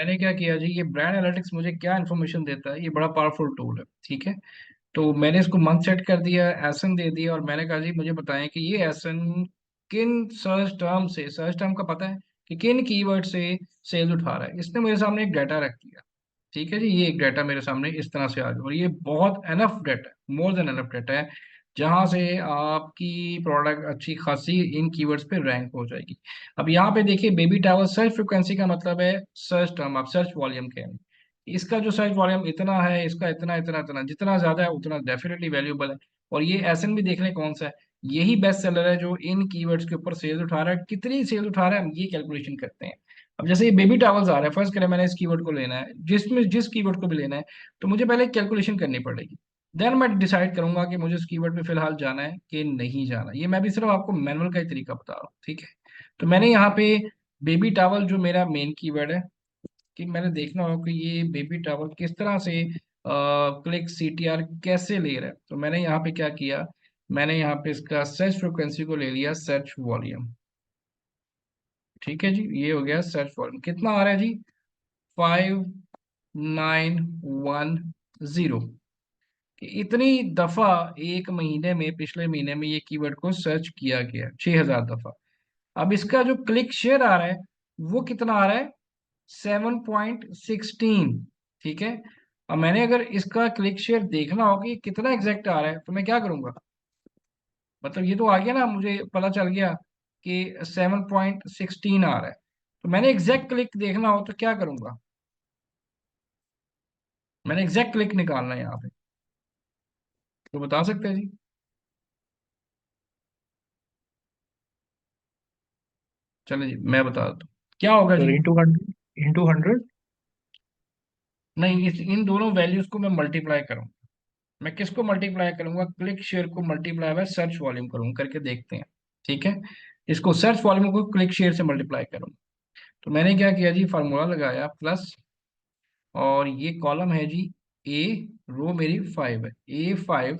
मैंने क्या किया जी, ये ब्रांड एनालिटिक्स मुझे क्या इन्फॉर्मेशन देता है, ये बड़ा पावरफुल टूल है। ठीक है, तो मैंने इसको मंथ सेट कर दिया, एसन दे दिया, और मैंने कहा जी मुझे बताएं कि ये एसन किन सर्च टर्म से, सर्च टर्म का पता है कि किन कीवर्ड से सेल्स उठा रहा है। इसने मेरे सामने एक डाटा रख दिया। ठीक है जी, ये एक डाटा मेरे सामने इस तरह से आ गया, और ये बहुत एनफ डाटा है, मोर देन एनफ डाटा है, जहां से आपकी प्रोडक्ट अच्छी खासी इन कीवर्ड्स पे रैंक हो जाएगी। अब यहाँ पे देखिए, बेबी टावर सर्च फ्रिक्वेंसी का मतलब है सर्च टर्म, आप सर्च वॉल्यूम कह रहे हैं। इसका जो सर्च वॉल्यूम इतना है, इसका इतना इतना इतना, जितना ज्यादा है उतना डेफिनेटली वैल्यूएबल है। और ये एसएन भी देख लें कौन सा है, यही बेस्ट सेलर है जो इन कीवर्ड्स के ऊपर सेल्स उठा रहा है। कितनी सेल्स उठा रहा है हम ये कैलकुलेशन करते हैं। अब जैसे ये बेबी टावल्स आ रहा है, फर्स्ट करें मैंने इस कीवर्ड को लेना है, जिसमें जिस कीवर्ड को भी लेना है, तो मुझे पहले कैलकुलेशन करनी पड़ेगी। देन मैं डिसाइड करूंगा कि मुझे इस कीवर्ड पे फिलहाल जाना है कि नहीं जाना। ये मैं भी सिर्फ आपको मैनुअल का ही तरीका बता रहा हूँ। ठीक है, तो मैंने यहाँ पे बेबी टावल जो मेरा मेन कीवर्ड है, कि मैंने देखना होगा कि ये बेबी टावल किस तरह से क्लिक सीटीआर कैसे ले रहा है। तो मैंने यहाँ पे क्या किया, मैंने यहाँ पे इसका सर्च फ्रिक्वेंसी को ले लिया सर्च वॉल्यूम। ठीक है जी, ये हो गया सर्च वॉल्यूम, कितना आ रहा है जी, 5910, कि इतनी दफा एक महीने में, पिछले महीने में ये कीवर्ड को सर्च किया गया 6000 दफा। अब इसका जो क्लिक शेयर आ रहा है वो कितना आ रहा है, 7.16। ठीक है, अब मैंने अगर इसका क्लिक शेयर देखना हो कि कितना एग्जैक्ट आ रहा है, तो मैं क्या करूंगा, मतलब ये तो आ गया ना, मुझे पता चल गया कि 7.16 आ रहा है। तो मैंने एग्जैक्ट क्लिक देखना हो तो क्या करूंगा, मैंने एग्जैक्ट क्लिक निकालना है यहाँ पे, तो बता सकते हैं जी। चलो जी मैं बता देता हूँ क्या होगा सर जी। Into 100, into 100। नहीं, इन दोनों वैल्यूज को मैं मल्टीप्लाई करूंगा। मैं किसको मल्टीप्लाई करूंगा, क्लिक शेयर को मल्टीप्लाई बाय सर्च वॉल्यूम करूंगा, करके देखते हैं। ठीक है, इसको सर्च वॉल्यूम को क्लिक शेयर से मल्टीप्लाई करूंगा। तो मैंने क्या किया जी, फार्मूला लगाया प्लस, और ये कॉलम है जी ए, रो मेरी 5 है, A5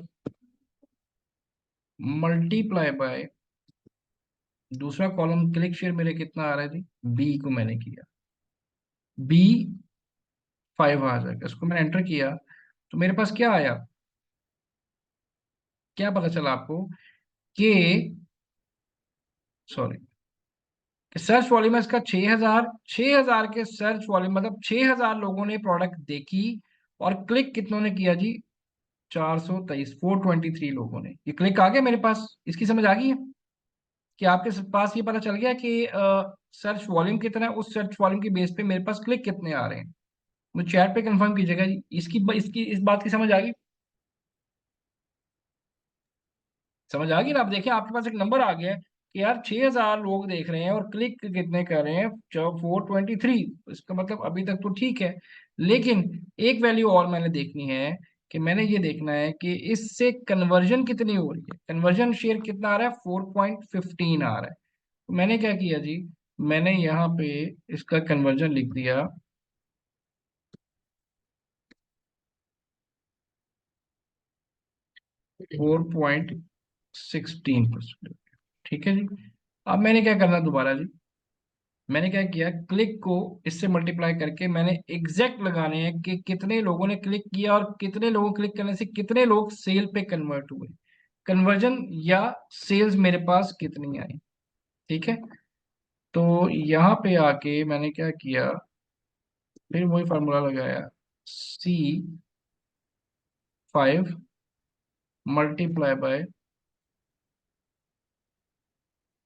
मल्टीप्लाई बाय दूसरा कॉलम क्लिक शेयर मेरे कितना आ रहा है जी, बी को मैंने किया, B5 आ जाएगा, इसको मैंने एंटर किया, तो मेरे पास क्या आया, क्या पता चला आपको कि, सॉरी, सर्च वॉल्यूम है इसका 6000, 6000 के सर्च वॉल्यूम मतलब 6000 लोगों ने प्रोडक्ट देखी, और क्लिक कितनों ने किया जी, 423, 423 लोगों ने। ये क्लिक आ गया मेरे पास, इसकी समझ आ गई है कि आपके पास ये पता चल गया कि सर्च वॉल्यूम कितना है, उस सर्च वॉल्यूम के बेस पे मेरे पास क्लिक कितने आ रहे हैं। मुझे चैट पे कंफर्म कीजिएगा जी, इसकी इस बात की समझ आ गई, समझ आ गई ना। आप देखिए आपके पास एक नंबर आ गया है कि यार 6000 लोग देख रहे हैं और क्लिक कितने कर रहे हैं, 423। इसका मतलब अभी तक तो ठीक है, लेकिन एक वैल्यू और मैंने देखनी है, कि मैंने ये देखना है कि इससे कन्वर्जन कितनी हो रही है, कन्वर्जन शेयर कितना आ रहा है, 4.15 आ रहा है। तो मैंने क्या किया जी, मैंने यहाँ पे इसका कन्वर्जन लिख दिया 4.16%। ठीक है जी, अब मैंने क्या करना दोबारा जी, मैंने क्या किया, क्लिक को इससे मल्टीप्लाई करके मैंने एग्जैक्ट लगाने हैं कि कितने लोगों ने क्लिक किया, और कितने लोगों क्लिक करने से कितने लोग सेल पे कन्वर्ट हुए, कन्वर्जन या सेल्स मेरे पास कितनी आई। ठीक है, तो यहाँ पे आके मैंने क्या किया, फिर वही फार्मूला लगाया, C5 multiply by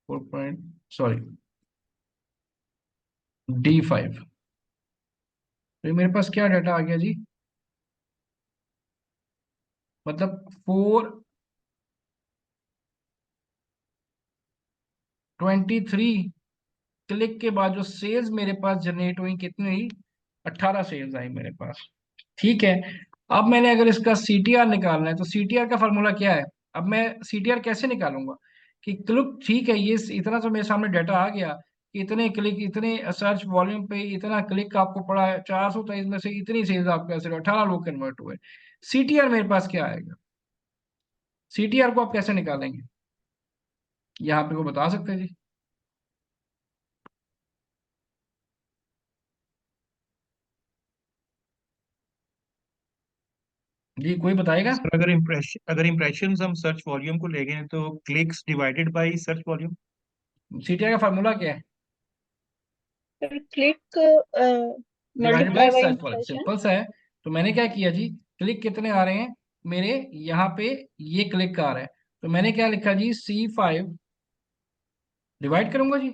4 point, sorry, D5। तो मेरे पास क्या डाटा आ गया जी, मतलब 423 क्लिक के बाद जो सेल्स मेरे पास जनरेट हुई कितनी हुई, 18 सेल्स आई मेरे पास। ठीक है, अब मैंने अगर इसका सीटीआर निकालना है, तो सीटीआर का फॉर्मूला क्या है। अब मैं सीटीआर कैसे निकालूंगा, कि क्लिक, ठीक है ये इतना तो मेरे सामने डाटा आ गया कि इतने क्लिक, इतने सर्च वॉल्यूम पे इतना क्लिक आपको पड़ा है, 423 में से इतनी सेल्स आपके ऐसे 18 लोग कन्वर्ट हुए। सीटीआर मेरे पास क्या आएगा, सीटीआर को आप कैसे निकालेंगे, यहाँ पे को बता सकते हैं जी। जी कोई बताएगा? सर अगर इम्प्रेशन हम सर्च वॉल्यूम को ले गए तो clicks divided by search volume. CTR का फार्मूला क्या है? फिर click divided by multiply by search volume, impression. Simple सा है। तो मैंने क्या किया जी, क्लिक कितने आ रहे हैं मेरे यहाँ पे, ये क्लिक का आ रहा है, तो मैंने क्या लिखा जी, C5 डिवाइड करूंगा जी,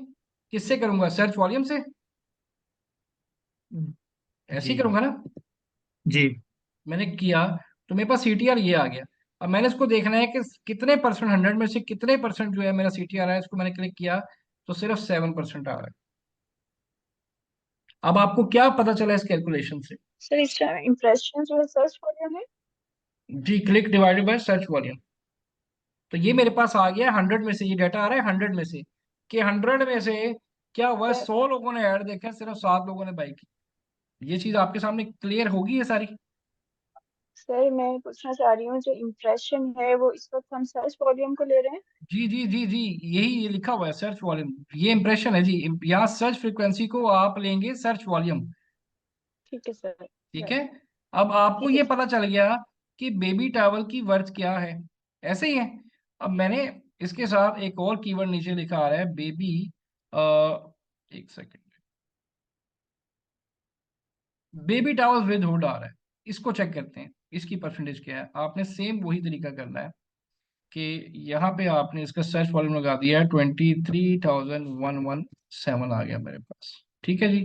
किससे करूंगा, सर्च वॉल्यूम से, ऐसे जी ही करूंगा ना। जी। मैंने किया, तो मेरे पास सीटीआर ये आ गया। अब मैंने इसको देखना है कि कितने परसेंट, 100 में से कितने परसेंट जो है मेरा सीटीआर है, इसको मैंने क्लिक किया तो सिर्फ 7% आ रहा है। अब आपको क्या पता चला इस कैलकुलेशन से? सर इस टाइम इम्प्रेशन जो है सर्च वॉल्यूम है। जी, click divided by search volume. तो ये मेरे पास आ गया 100 में से, ये डाटा आ रहा है 100 में से, कि 100 में से क्या हुआ, सर 100 लोगों ने ऐड देखा, सिर्फ 7 लोगों ने बाई की। ये चीज आपके सामने क्लियर होगी ये सारी? सर मैं पूछना चाह रही हूँ, जो इम्प्रेशन है वो इस वक्त हम सर्च वॉल्यूम को ले रहे हैं। जी जी जी जी, यही ये लिखा हुआ है सर्च वॉल्यूम, ये इंप्रेशन है जी। यहाँ सर्च फ्रीक्वेंसी को आप लेंगे सर्च वॉल्यूम। ठीक है सर। ठीक right, है। अब आपको ठीक है ये सर। पता चल गया कि बेबी टावल की वर्थ क्या है, ऐसे ही है। अब मैंने इसके साथ एक और कीवर्ड नीचे लिखा आ रहा है, बेबी, एक second, baby towel with hood आ रहा है, इसको चेक करते हैं इसकी परसेंटेज क्या है। आपने सेम वही तरीका करना है कि यहाँ पे आपने इसका सर्च वॉल्यूम लगा दिया है, 23,117 आ गया मेरे पास। ठीक है जी।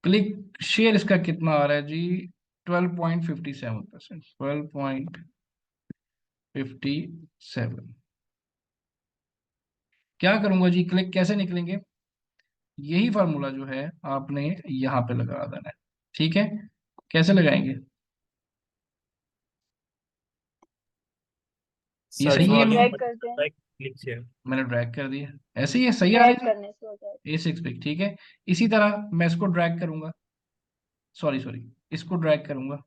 क्लिक शेयर इसका कितना आ रहा है जी, 12.57%, 12.57। क्या करूंगा जी, क्लिक कैसे निकलेंगे, यही फार्मूला जो है आपने यहाँ पे लगा देना है। ठीक है, कैसे लगाएंगे, ये सर्च सही है? वॉल्यूम ड्रैग कर दें। Click share. मैंने ड्रैग कर दिया, ऐसे ही है, सही आ रहा ड्रैग है करने से हो जाएगा। जी, A6 पे। ठीक है, इसी तरह मैं इसको ड्रैग करूंगा, सॉरी सॉरी, इसको ड्रैग करूंगा,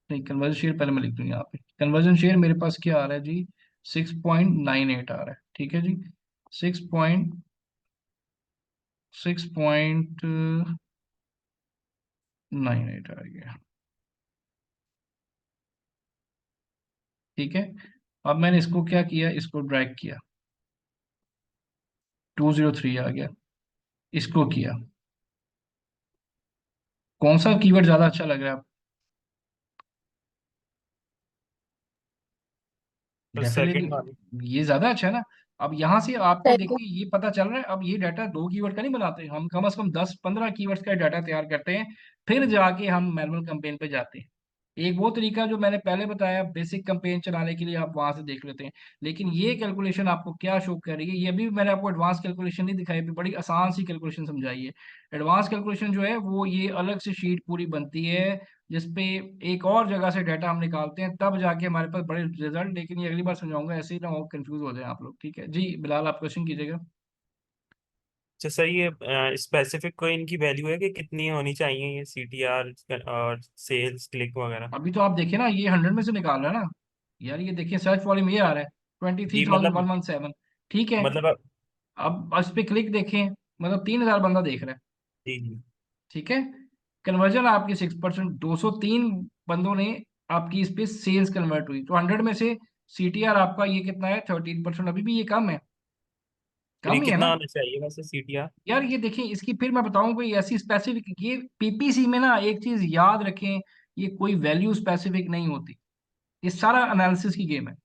नहीं, कन्वर्जन शेयर पहले मैं लिख दूं यहाँ पे। कन्वर्जन शेयर मेरे पास क्या आ रहा है जी, 6.98 आ रहा है। ठीक है जी, 6.98 आ गया। ठीक है, अब मैंने इसको क्या किया, इसको ड्रैग किया, 203 आ गया, इसको किया। कौन सा कीवर्ड ज्यादा अच्छा लग रहा है? तो सेकंड वाली। डेफिनेटली ये ज्यादा अच्छा है ना। अब यहाँ से आपको सेकंड। देखिए ये पता चल रहा है, अब ये डाटा दो कीवर्ड का नहीं बनाते हम, कम से कम 10-15 कीवर्ड्स का डाटा तैयार करते हैं, फिर जाके हम मैनुअल कैंपेन पे जाते हैं। एक वो तरीका जो मैंने पहले बताया, बेसिक कैंपेन चलाने के लिए आप वहां से देख लेते हैं। लेकिन ये कैलकुलेशन आपको क्या शो कर रही है, ये भी मैंने आपको एडवांस कैलकुलेशन नहीं दिखाई, अभी बड़ी आसान सी कैलकुलेशन समझाई है। एडवांस कैलकुलेशन जो है वो ये अलग से शीट पूरी बनती है, जिसपे एक और जगह से डाटा हम निकालते हैं, तब जाके हमारे पास बड़े रिजल्ट। लेकिन ये अगली बार समझाऊंगा, ऐसे ही ना हो कंफ्यूज हो जाए आप लोग। ठीक है जी, बिलाल आप क्वेश्चन कीजिएगा। अच्छा सर, ये स्पेसिफिक कोई इनकी वैल्यू है कि कितनी होनी चाहिए ये सीटीआर और सेल्स क्लिक वगैरह? अभी तो आप देखिए ना, ये 100 में से निकाल रहा है ना यार, ये देखिए सर्च वॉल्यूम ये आ रहा है, ट्वेंटी थ्री जी थाउजेंड मतलब वन वन सेवन ठीक है। मतलब अब इस पे क्लिक देखें, मतलब 3,000 बंदा देख रहा है। जी जी। ठीक है, कन्वर्जन आपकी 6%, 203 बंदों ने आपकी इस पे सेल्स कन्वर्ट हुई, तो 100 में से सीटीआर आपका ये कितना है, 13%। अभी भी ये कम है, फिर ये कम ही है कितना ना। होना चाहिए वैसे सीटीआर? यार ये देखिए, इसकी फिर मैं बताऊं कोई ऐसी स्पेसिफिक, ये पीपीसी में ना एक चीज याद रखें, ये कोई वैल्यू स्पेसिफिक नहीं होती, ये सारा एनालिसिस की गेम है।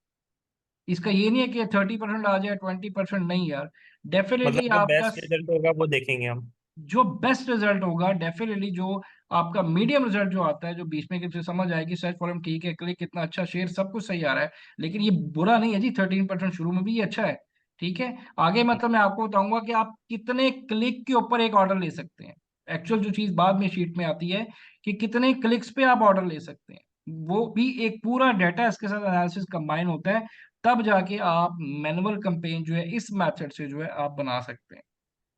इसका ये नहीं है कि 30% आ जाए, 20% नहीं यार। मतलब डेफिनेटली जो आपका बेस्ट रिजल्ट होगा वो देखेंगे हम। जो बेस्ट रिजल्ट होगा, डेफिनेटली जो आपका मीडियम रिजल्ट जो आता है, जो बीच में किसी समझ आएगी, सर्च फॉर्म ठीक है, क्लिक कितना अच्छा, शेयर सब कुछ सही आ रहा है, लेकिन ये बुरा नहीं है जी, 13% शुरू में भी ये अच्छा है। ठीक है, आगे मतलब मैं आपको बताऊंगा कि आप कितने क्लिक के ऊपर एक ऑर्डर ले सकते हैं। एक्चुअल जो चीज बाद में शीट में आती है कि कितने क्लिक्स पे आप ऑर्डर ले सकते हैं, वो भी एक पूरा डाटा इसके साथ एनालिसिस कंबाइन होता है, तब जाके आप मैनुअल कैंपेन जो है इस मेथड से जो है आप बना सकते हैं।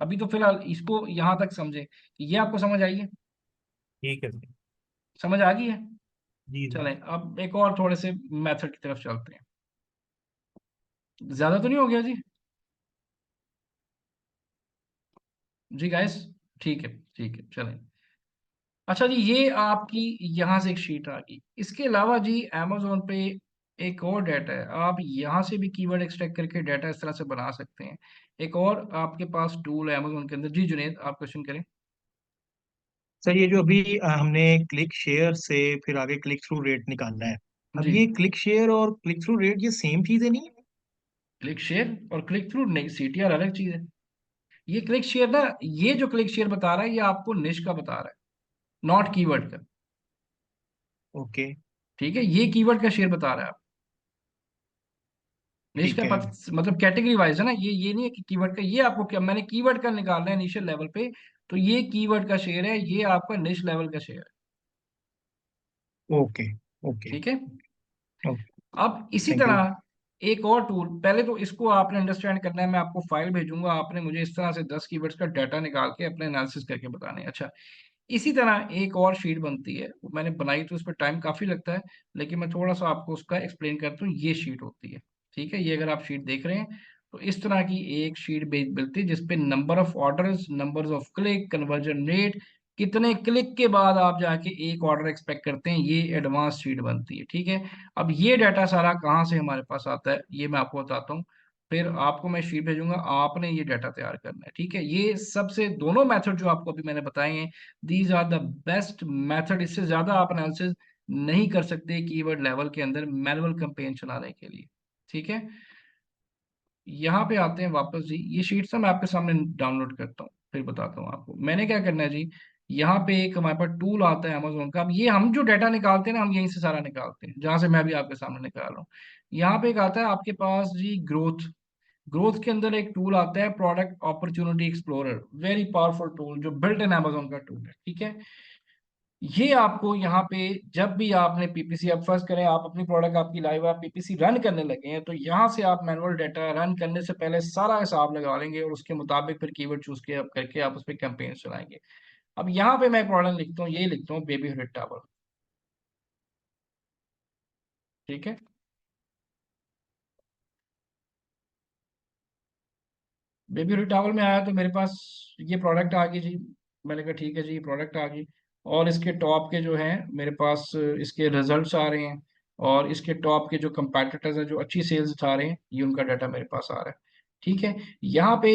अभी तो फिलहाल इसको यहाँ तक समझे, ये आपको समझ आई है, ठीक है सर। समझ आ गई है। जी जी। चलें अब एक और थोड़े से मेथड की तरफ चलते हैं, ज्यादा तो नहीं हो गया जी? जी गाइस, ठीक है ठीक है, चलें। अच्छा जी, ये आपकी यहाँ से एक शीट आ गई। इसके अलावा जी अमेजोन पे एक और डाटा है, आप यहाँ से भी कीवर्ड एक्सट्रैक्ट करके डाटा इस तरह से बना सकते हैं। एक और आपके पास टूल है अमेजोन के अंदर। जी जुनेद, आप क्वेश्चन करें। सर ये जो अभी हमने क्लिक शेयर से फिर आगे क्लिक थ्रू रेट निकालना है, अब जी, ये क्लिक शेयर और क्लिक थ्रू रेट ये सेम चीजें नहीं है? क्लिक शेयर और क्लिक थ्रू नहीं, सीटीआर अलग चीज है। ये क्लिक शेयर ना, ये जो क्लिक शेयर बता रहा है ये आपको निश का बता रहा है, नॉट कीवर्ड का। ओके। ठीक है, ये कीवर्ड का शेयर बता रहा है। निश का ठीक है। मतलब कैटेगरी वाइज है ना, ये नहीं है कि कीवर्ड का। ये आपको क्या, मैंने कीवर्ड का निकालना है इनिशियल लेवल पे, तो ये कीवर्ड का शेयर है, ये आपका निश लेवल का शेयर है। ओके। ओके। ठीक है। ओके। अब इसी थैंक यू। तरह एक और टूल, पहले तो इसको आपने अंडरस्टैंड करना है। मैं आपको फाइल भेजूंगा, आपने मुझे इस तरह से 10 कीवर्ड्स का डाटा निकाल के अपने एनालिसिस करके बताने हैं। अच्छा, इसी तरह एक और शीट बनती है, वो मैंने बनाई, तो उस पर टाइम काफी लगता है, लेकिन मैं थोड़ा सा आपको उसका एक्सप्लेन करता हूँ। ये शीट होती है, ठीक है, ये अगर आप शीट देख रहे हैं तो इस तरह की एक शीट मिलती है जिसपे number of orders, numbers of click, conversion rate, कितने क्लिक के बाद आप जाके एक ऑर्डर एक्सपेक्ट करते हैं, ये एडवांस शीट बनती है। ठीक है। अब ये डाटा सारा कहाँ से हमारे पास आता है ये मैं आपको बताता हूँ, फिर आपको मैं शीट भेजूंगा, आपने ये डाटा तैयार करना है। ठीक है, ये सबसे दोनों मेथड जो आपको अभी मैंने बताए हैं, these are the best method. इससे ज्यादा आप एनालिसिस नहीं कर सकते कीवर्ड लेवल के अंदर मैनुअल कैंपेन चलाने के लिए। ठीक है, यहाँ पे आते हैं वापस जी। ये शीट्स ना मैं आपके सामने डाउनलोड करता हूँ, फिर बताता हूँ आपको मैंने क्या करना है जी। यहाँ पे एक हमारे पास टूल आता है अमेजोन का। अब ये हम जो डाटा निकालते हैं ना, हम यहीं से सारा निकालते हैं, जहाँ से मैं भी आपके सामने निकाल रहा हूँ। यहाँ पे एक आता है आपके पास जी ग्रोथ। ग्रोथ के अंदर एक टूल आता है product opportunity explorer, very powerful tool जो बिल्ट इन अमेजोन का टूल है। ठीक है, ये आपको यहाँ पे जब भी आपने पीपीसी, अब फर्स्ट करें आप अपनी प्रोडक्ट आपकी लाइव, आप पीपीसी रन करने लगे हैं, तो यहाँ से आप मैनुअल डाटा रन करने से पहले सारा हिसाब लगा लेंगे और उसके मुताबिक फिर कीवर्ड चूज के करके आप उस पर कैंपेन चलाएंगे। अब यहाँ पे मैं प्रोडक्ट लिखता हूँ, ये लिखता हूँ बेबी हेड टावल। ठीक है, बेबी रिटावल में आया तो मेरे पास ये प्रोडक्ट आ गई जी। मैंने कहा ठीक है जी, प्रोडक्ट आ गई। और इसके टॉप के जो हैं मेरे पास इसके रिजल्ट्स आ रहे हैं, और इसके टॉप के जो कंपैटिटर्स हैं जो अच्छी सेल्स दिखा रहे हैं, ये उनका डाटा मेरे पास आ रहा है। ठीक है, यहाँ पे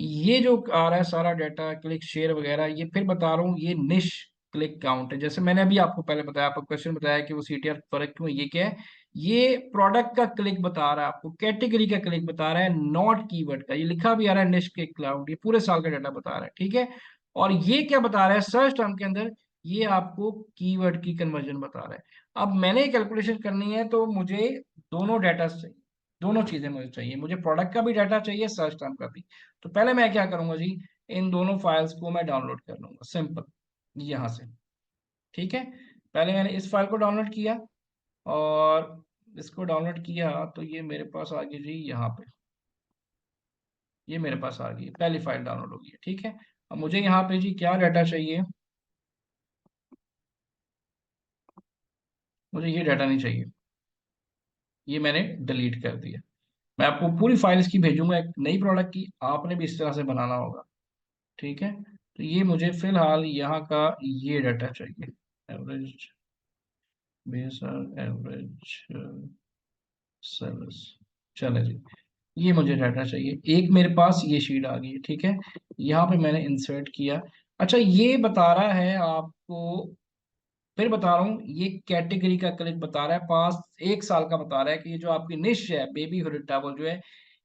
ये जो आ रहा है सारा डाटा, क्लिक शेयर वगैरह, ये फिर बता रहा हूँ ये निश क्लिक काउंट है। जैसे मैंने अभी आपको पहले बताया, आपको क्वेश्चन बताया कि वो सीटीआर फर्क क्यों है, ये क्या है, ये प्रोडक्ट का क्लिक बता रहा है आपको, कैटेगरी का क्लिक बता रहा है, नॉट कीवर्ड का। ये लिखा भी आ रहा है निश क्लिक क्लाउड, ये पूरे साल का डाटा बता रहा है। ठीक है, और ये क्या बता रहा है सर्च टर्म के अंदर, ये आपको कीवर्ड की कन्वर्जन बता रहा है। अब मैंने कैलकुलेशन करनी है तो मुझे दोनों डाटा चाहिए, दोनों चीजें मुझे चाहिए, मुझे प्रोडक्ट का भी डाटा चाहिए, सर्च टर्म का भी। तो पहले मैं क्या करूंगा जी, इन दोनों फाइल्स को मैं डाउनलोड कर लूंगा सिंपल, यहाँ से। ठीक है, पहले मैंने इस फाइल को डाउनलोड किया, और इसको डाउनलोड किया तो ये मेरे पास आ गई जी यहाँ पे, ये मेरे पास आ गई, पहली फाइल डाउनलोड हो गई है। ठीक है, अब मुझे यहाँ पे जी क्या डाटा चाहिए, मुझे ये डाटा नहीं चाहिए, ये मैंने डिलीट कर दिया। मैं आपको पूरी फाइल इसकी भेजूंगा एक नई प्रोडक्ट की, आपने भी इस तरह से बनाना होगा। ठीक है, तो ये मुझे फिलहाल यहाँ का ये डाटा चाहिए, एवरेज बेस, एवरेज सेल्स। चले जी, ये मुझे डाटा चाहिए, एक मेरे पास ये शीट आ गई है। ठीक है, यहाँ पे मैंने इंसर्ट किया। अच्छा, ये बता रहा है आपको, फिर बता रहा हूँ, ये कैटेगरी का क्लिक बता रहा है, पास एक साल का बता रहा है कि ये जो आपकी निश है बेबी हुड टावल जो है,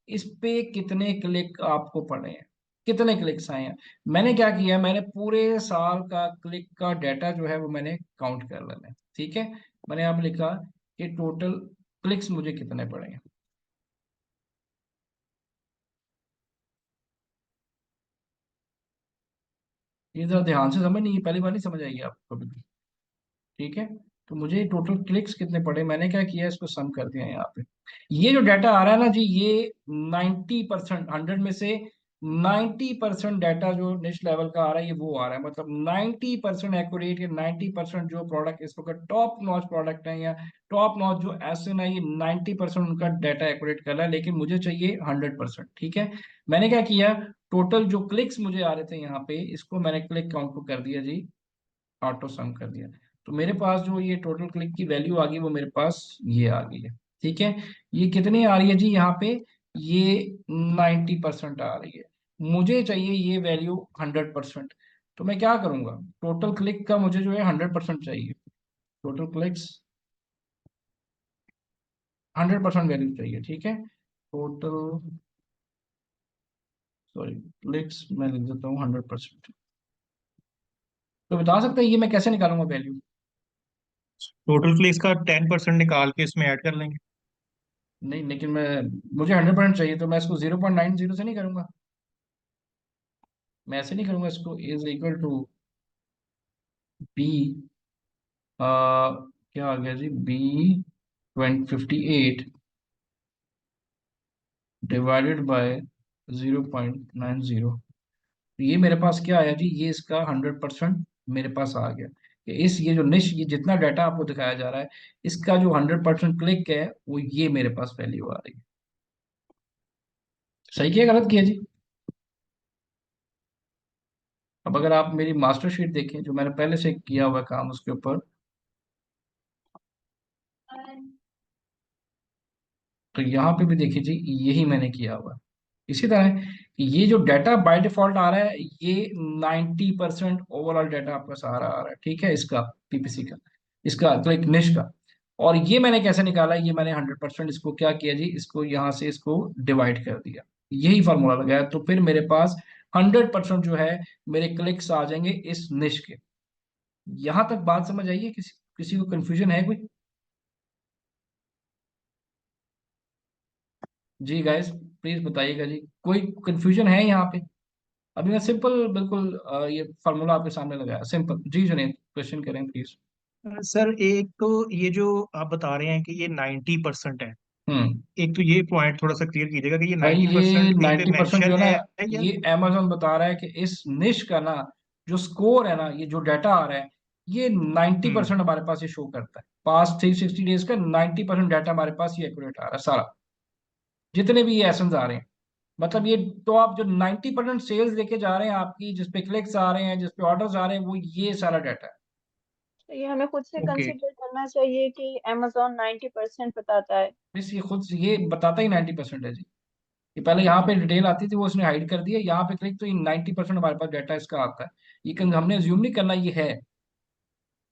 इस पे कितने क्लिक आपको पड़े हैं, कितने क्लिक्स आए हैं। मैंने क्या किया, मैंने पूरे साल का क्लिक का डाटा जो है वो मैंने काउंट कर लेना है। ठीक है, मैंने यहाँ पे लिखा कि टोटल क्लिक्स मुझे कितने पड़े हैं। ये जरा ध्यान से समझ, नहीं ये पहली बार नहीं समझ आएगी आपको कभी भी। ठीक है, तो मुझे टोटल क्लिक्स कितने पड़े, मैंने क्या किया, इसको सम कर दिया यहाँ पे। ये जो डाटा आ रहा है ना जी, ये 90%, 100 में से 90% डाटा जो निश लेवल का आ रहा है, ये वो आ रहा है, मतलब 90% एक्यूरेट, या 90% जो प्रोडक्ट इस वक्त टॉप नॉच प्रोडक्ट है या टॉप नॉच जो एसन है, ये 90% उनका डाटा एक्यूरेट कर रहा है, लेकिन मुझे चाहिए 100%। ठीक है, मैंने क्या किया, टोटल जो क्लिक्स मुझे आ रहे थे यहाँ पे, इसको मैंने क्लिक काउंट को कर दिया जी ऑटो सम कर दिया। तो मेरे पास जो ये टोटल क्लिक की वैल्यू आ गई वो मेरे पास ये आ गई है। ठीक है, ये कितनी आ रही है जी यहाँ पे, ये 90% आ रही है। मुझे चाहिए ये वैल्यू 100%। तो मैं क्या करूंगा, टोटल क्लिक का मुझे जो है 100% चाहिए। टोटल क्लिक्स 100% वैल्यू चाहिए। ठीक है, टोटल, सॉरी, क्लिक्स मैं लिख देता हूँ 100%। तो बता सकते हैं ये मैं कैसे निकालूंगा वैल्यू? टोटल क्लिक्स का 10% निकाल के इसमें ऐड कर लेंगे। नहीं, लेकिन मैं, मुझे 100% चाहिए, तो मैं इसको 0.90 से नहीं करूंगा, मैं ऐसे नहीं करूंगा। इसको इज इक्वल टू बी, क्या आ गया जी, बी 58 डिवाइडेड बाय 0.90। ये मेरे पास क्या आया जी, ये इसका 100% मेरे पास आ गया। कि इस, ये जो निश, ये जितना डाटा आपको दिखाया जा रहा है, इसका जो 100% क्लिक है वो ये मेरे पास वैल्यू आ रही है। सही किया गलत किया जी? अब अगर आप मेरी मास्टर शीट देखें जो मैंने पहले से किया हुआ है काम उसके ऊपर, तो यहाँ पे भी देखिए जी, यही मैंने किया हुआ है। इसी तरह ये जो डाटा बाय डिफॉल्ट आ रहा है, ये 90% ओवरऑल डाटा आपका सारा आ रहा है। ठीक है, इसका पीपीसी का, इसका क्लिक निश का। और ये मैंने कैसे निकाला, ये मैंने 100% इसको क्या किया जी, इसको यहाँ से इसको डिवाइड कर दिया, यही फार्मूला लगाया। तो फिर मेरे पास 100% जो है मेरे क्लिक्स आ जाएंगे इस निश के। यहाँ तक बात समझ आइए? किसी किसी को कंफ्यूजन है कोई? जी गाइस, प्लीज बताइएगा जी, कोई कंफ्यूजन है यहाँ पे? अभी मैं सिंपल बिल्कुल ये फार्मूला आपके सामने लगाया, सिंपल। जी जुनेद, क्वेश्चन करें प्लीज। सर एक तो ये जो आप बता रहे हैं कि ये 90% है, हम्म। एक तो ये पॉइंट थोड़ा सा क्लियर कीजिएगा कि ये भाई नाइन्टी ये परसेंट कहीं पे 90% जो मेंशन है ना, है या। ये अमेजोन बता रहा है कि इस निश का ना, जो स्कोर है ना, ये जो डाटा आ रहा है, ये नाइन्टी हम्म। परसेंट हमारे पास ये शो करता है। पास्ट 360 डेज का 90% डाटा हमारे पास ये एक्यूरेट आ रहा है सारा, जितने भी ये एसेंस आ रहे हैं। मतलब ये, तो आप जो 90% सेल्स लेके जा रहे हैं आपकी, जिसपे क्लिक्स आ रहे हैं, जिसपे ऑर्डर्स आ रहे हैं, वो ये सारा डाटा है। तो ये हमें खुद से ओके। कंसिडर करना चाहिए कि अमेजोन 90% बताता है। बस ये खुद से ये बताता ही 90% है जी। ये पहले यहाँ पे डिटेल आती थी, वो उसने हाइड कर दिया, यहाँ पे क्लिक तो ये 90% हमारे पास डाटा इसका आता है। ये हमने अज्यूम नहीं करना, ये है,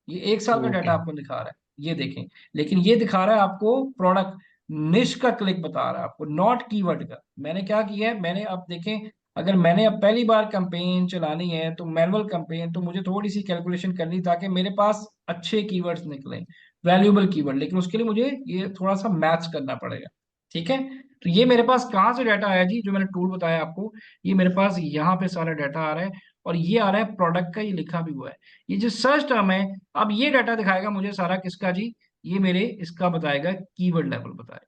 ये एक साल का डाटा ओके। आपको दिखा रहा है, ये देखें। लेकिन ये दिखा रहा है आपको प्रोडक्ट निश का क्लिक बता रहा है आपको, नॉट कीवर्ड का। मैंने क्या किया है, मैंने अब देखें, अगर मैंने अब पहली बार कैंपेन चलानी है तो मैनुअल कैंपेन, तो मुझे थोड़ी सी कैलकुलेशन करनी ताकि मेरे पास अच्छे कीवर्ड्स निकलें, वैल्यूएबल कीवर्ड। लेकिन उसके लिए मुझे ये थोड़ा सा मैच करना पड़ेगा। ठीक है, तो ये मेरे पास कहाँ से डाटा आया जी, जो मैंने टूल बताया आपको, ये मेरे पास यहाँ पे सारा डाटा आ रहा है। और ये आ रहा है प्रोडक्ट का, ये लिखा भी हुआ है। ये जो सर्च टर्म है, अब ये डाटा दिखाएगा मुझे सारा किसका जी, ये मेरे इसका बताएगा, कीवर्ड लेवल बताएगा,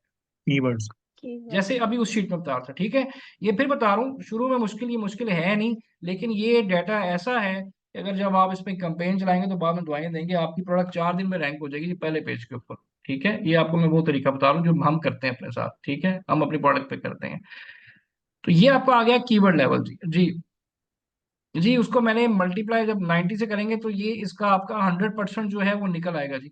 कीवर्ड्स। कीवर्ड। जैसे अभी उस शीट में बता रहा था। ठीक है, ये फिर बता रहा हूँ, शुरू में मुश्किल, ये मुश्किल है नहीं, लेकिन ये डाटा ऐसा है कि अगर जब आप इसमें कैंपेन चलाएंगे तो बाद में दवाइयाँ देंगे, आपकी प्रोडक्ट 4 दिन में रैंक हो जाएगी जी पहले पेज के ऊपर। ठीक है, ये आपको मैं वो तरीका बता रहा हूँ जो हम करते हैं अपने साथ। ठीक है, हम अपनी प्रोडक्ट पे करते हैं। तो ये आपका आ गया कीवर्ड लेवल जी। जी जी, उसको मैंने मल्टीप्लाई जब 90 से करेंगे तो ये इसका आपका 100% जो है वो निकल आएगा जी।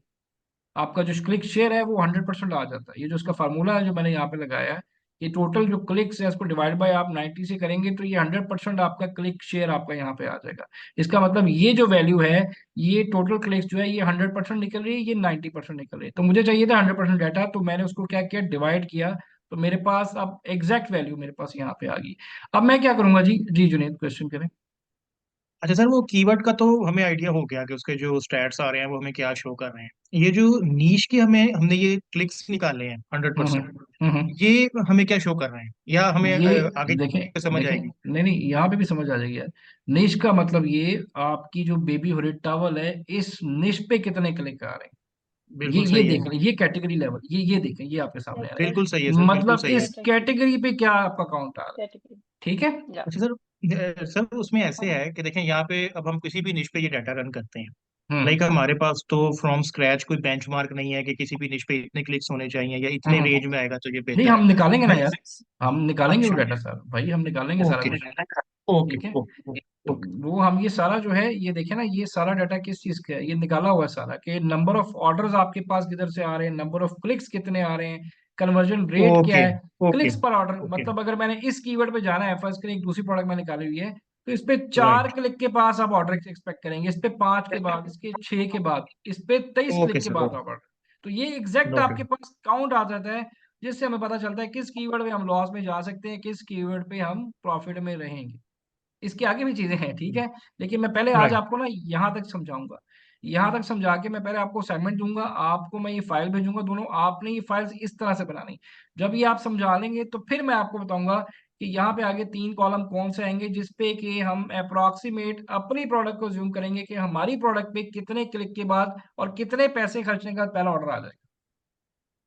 आपका जो क्लिक शेयर है वो 100% आ जाता है। ये जो इसका फार्मूला है जो मैंने यहाँ पे लगाया है, ये टोटल जो क्लिक्स है इसको डिवाइड बाय आप 90 से करेंगे तो ये 100% आपका क्लिक शेयर आपका यहाँ पे आ जाएगा। इसका मतलब ये जो वैल्यू है, ये टोटल क्लिक्स जो है ये 100% निकल रही है, ये 90% निकल रही है। तो मुझे चाहिए था 100% डाटा, तो मैंने उसको क्या किया, डिवाइड किया। तो मेरे पास अब एग्जैक्ट वैल्यू मेरे पास यहाँ पे आ गई। अब मैं क्या करूंगा जी, जी जुनेद क्वेश्चन करें। अच्छा सर, वो कीवर्ड का तो हमें आइडिया हो गया कि उसके जो स्टैट्स आ रहे हैं वो हमें क्या शो कर रहे हैं। ये जो नीश की हमें हमने ये क्लिक्स निकाले हैं हंड्रेड हम्म परसेंट हम्म हम्म, हम्म। ये हमें क्या शो कर रहे हैं, या हमें ये आगे देखें, समझ देखें, आएगी। नहीं नहीं, यहाँ पे भी समझ आ जाएगी यार। निश का मतलब ये आपकी जो बेबी हुरिड टॉवल है, इस निश पे कितने क्लिक आ रहे हैं, ये बिल्कुल ये सही है। देख लें, ये कैटेगरी लेवल, ये देखें, ये आपके सामने आ रहा बिल्कुल सही है है। सर, बिल्कुल मतलब सही है। इस कैटेगरी। कैटेगरी पे क्या आपका काउंट आ रहा है। कैटेगरी। ठीक है। या। अच्छा सर, सर उसमें ऐसे है कि देखें यहाँ पे अब हम किसी भी निश पे ये डाटा रन करते हैं। हम्म लाइक हमारे पास तो फ्रॉम स्क्रैच कोई बेंचमार्क नहीं है कि किसी भी निश पे इतने क्लिक्स होने चाहिए या इतने हम्म। रेंज में आएगा तो ये नहीं, बेहतर है। हम निकालेंगे ना मैं यार, हम निकालेंगे वो अच्छा। डाटा सर, भाई हम निकालेंगे सारा ओके। कुछ। ओके ठीक है। ओके तो ओके। वो हम ये सारा जो है, ये देखे ना, ये सारा डाटा किस चीज का है, ये निकाला हुआ है सारा, कि नंबर ऑफ ऑर्डर्स आपके पास किधर से आ रहे हैं, नंबर ऑफ क्लिक्स कितने आ रहे हैं, कन्वर्जन रेट क्या ओके है, ओके क्लिक्स पर ऑर्डर, ओके। मतलब अगर मैंने इस कीवर्ड पे जाना है, फर्स्ट एक दूसरी प्रोडक्ट मैंने निकाली हुई है, तो इस पे 4 राइट। क्लिक के पास आप ऑर्डर एक्सपेक्ट करेंगे, इस पे 5 के बाद, इसके 6 के बाद, इस पे 23 ओके क्लिक के सर। बाद ओके। ऑर्डर। तो ये एग्जैक्ट आपके नोटेड। पास काउंट आ जाता है, जिससे हमें पता चलता है किस कीवर्ड पे हम लॉस में जा सकते हैं, किस कीवर्ड पे हम प्रॉफिट में रहेंगे। इसके आगे भी चीजें हैं, ठीक है, लेकिन मैं पहले आज राइट। आपको ना यहाँ तक समझाऊंगा। यहाँ तक समझा के मैं पहले आपको असाइनमेंट दूंगा, आपको मैं ये फाइल भेजूंगा, दोनों आपने ये फाइल्स इस तरह से बनानी। जब ये आप समझा लेंगे तो फिर मैं आपको बताऊंगा कि यहाँ पे आगे 3 कॉलम कौन से आएंगे, जिसपे कि हम अप्रोक्सीमेट अपनी प्रोडक्ट को ज्यूम करेंगे कि हमारी प्रोडक्ट पे कितने क्लिक के बाद और कितने पैसे खर्चने का पहला ऑर्डर आ जाएगा।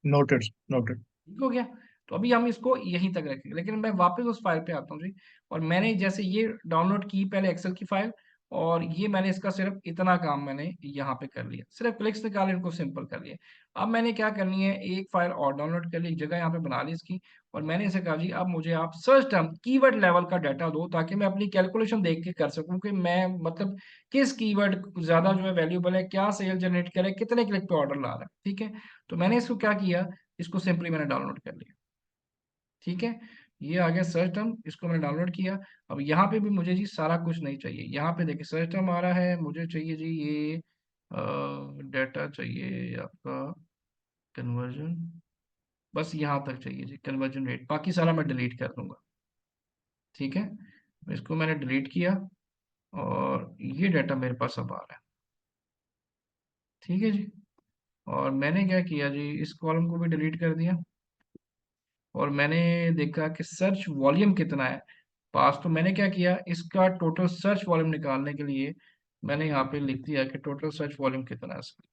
Noted noted. ठीक हो गया। तो अभी हम इसको यहीं तक रखेंगे, लेकिन मैं वापस उस फाइल पे आता हूँ जी। और मैंने जैसे ये डाउनलोड की पहले एक्सेल की फाइल, और ये मैंने इसका सिर्फ इतना काम मैंने यहाँ पे कर लिया, सिर्फ क्लिक्स निकाले, इनको सिंपल कर लिया। अब मैंने क्या करनी है, एक फाइल और डाउनलोड कर ली, एक जगह यहाँ पे बना ली इसकी, और मैंने इसे कहा जी अब मुझे आप सर्च टर्म कीवर्ड लेवल का डाटा दो, ताकि मैं अपनी कैलकुलेशन देख के कर सकूं कि मैं मतलब किस कीवर्ड ज्यादा जो है वैल्यूबल है, क्या सेल जनरेट करे, कितने क्लिक पे ऑर्डर ला रहा है। ठीक है। तो मैंने इसको क्या किया, इसको सिंपली मैंने डाउनलोड कर लिया। ठीक है। ये आ गया सर्च टर्म, इसको मैंने डाउनलोड किया। अब यहाँ पे भी मुझे जी सारा कुछ नहीं चाहिए, यहाँ पे देखिए सर्च टर्म आ रहा है, मुझे चाहिए जी ये डाटा चाहिए आपका, कन्वर्जन, बस यहाँ तक चाहिए जी, कन्वर्जन रेट, बाकी सारा मैं डिलीट कर दूंगा। ठीक है। इसको मैंने डिलीट किया, और ये डाटा मेरे पास अब आ रहा है। ठीक है जी। और मैंने क्या किया जी, इस कॉलम को भी डिलीट कर दिया, और मैंने देखा कि सर्च वॉल्यूम कितना है पास। तो मैंने क्या किया, इसका टोटल सर्च वॉल्यूम निकालने के लिए मैंने यहाँ पे लिख दिया कि टोटल सर्च वॉल्यूम कितना है इसका।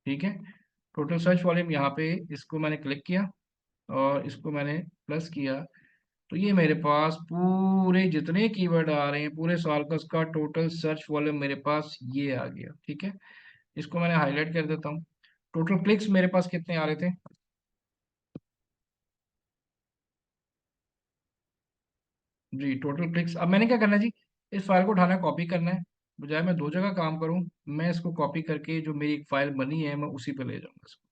ठीक है। टोटल सर्च वॉल्यूम यहाँ पे, इसको मैंने क्लिक किया और इसको मैंने प्लस किया, तो ये मेरे पास पूरे जितने कीवर्ड आ रहे हैं पूरे साल का, उसका टोटल सर्च वॉल्यूम मेरे पास ये आ गया। ठीक है। इसको मैंने हाईलाइट कर देता हूँ। टोटल क्लिक्स मेरे पास कितने आ रहे थे, जी टोटल क्लिक्स। अब मैंने क्या करना है जी, इस फाइल को उठाना है, कॉपी करना है, बजाय मैं दो जगह काम करूं, मैं इसको कॉपी करके जो मेरी एक फाइल बनी है मैं उसी पे ले जाऊंगा इसको।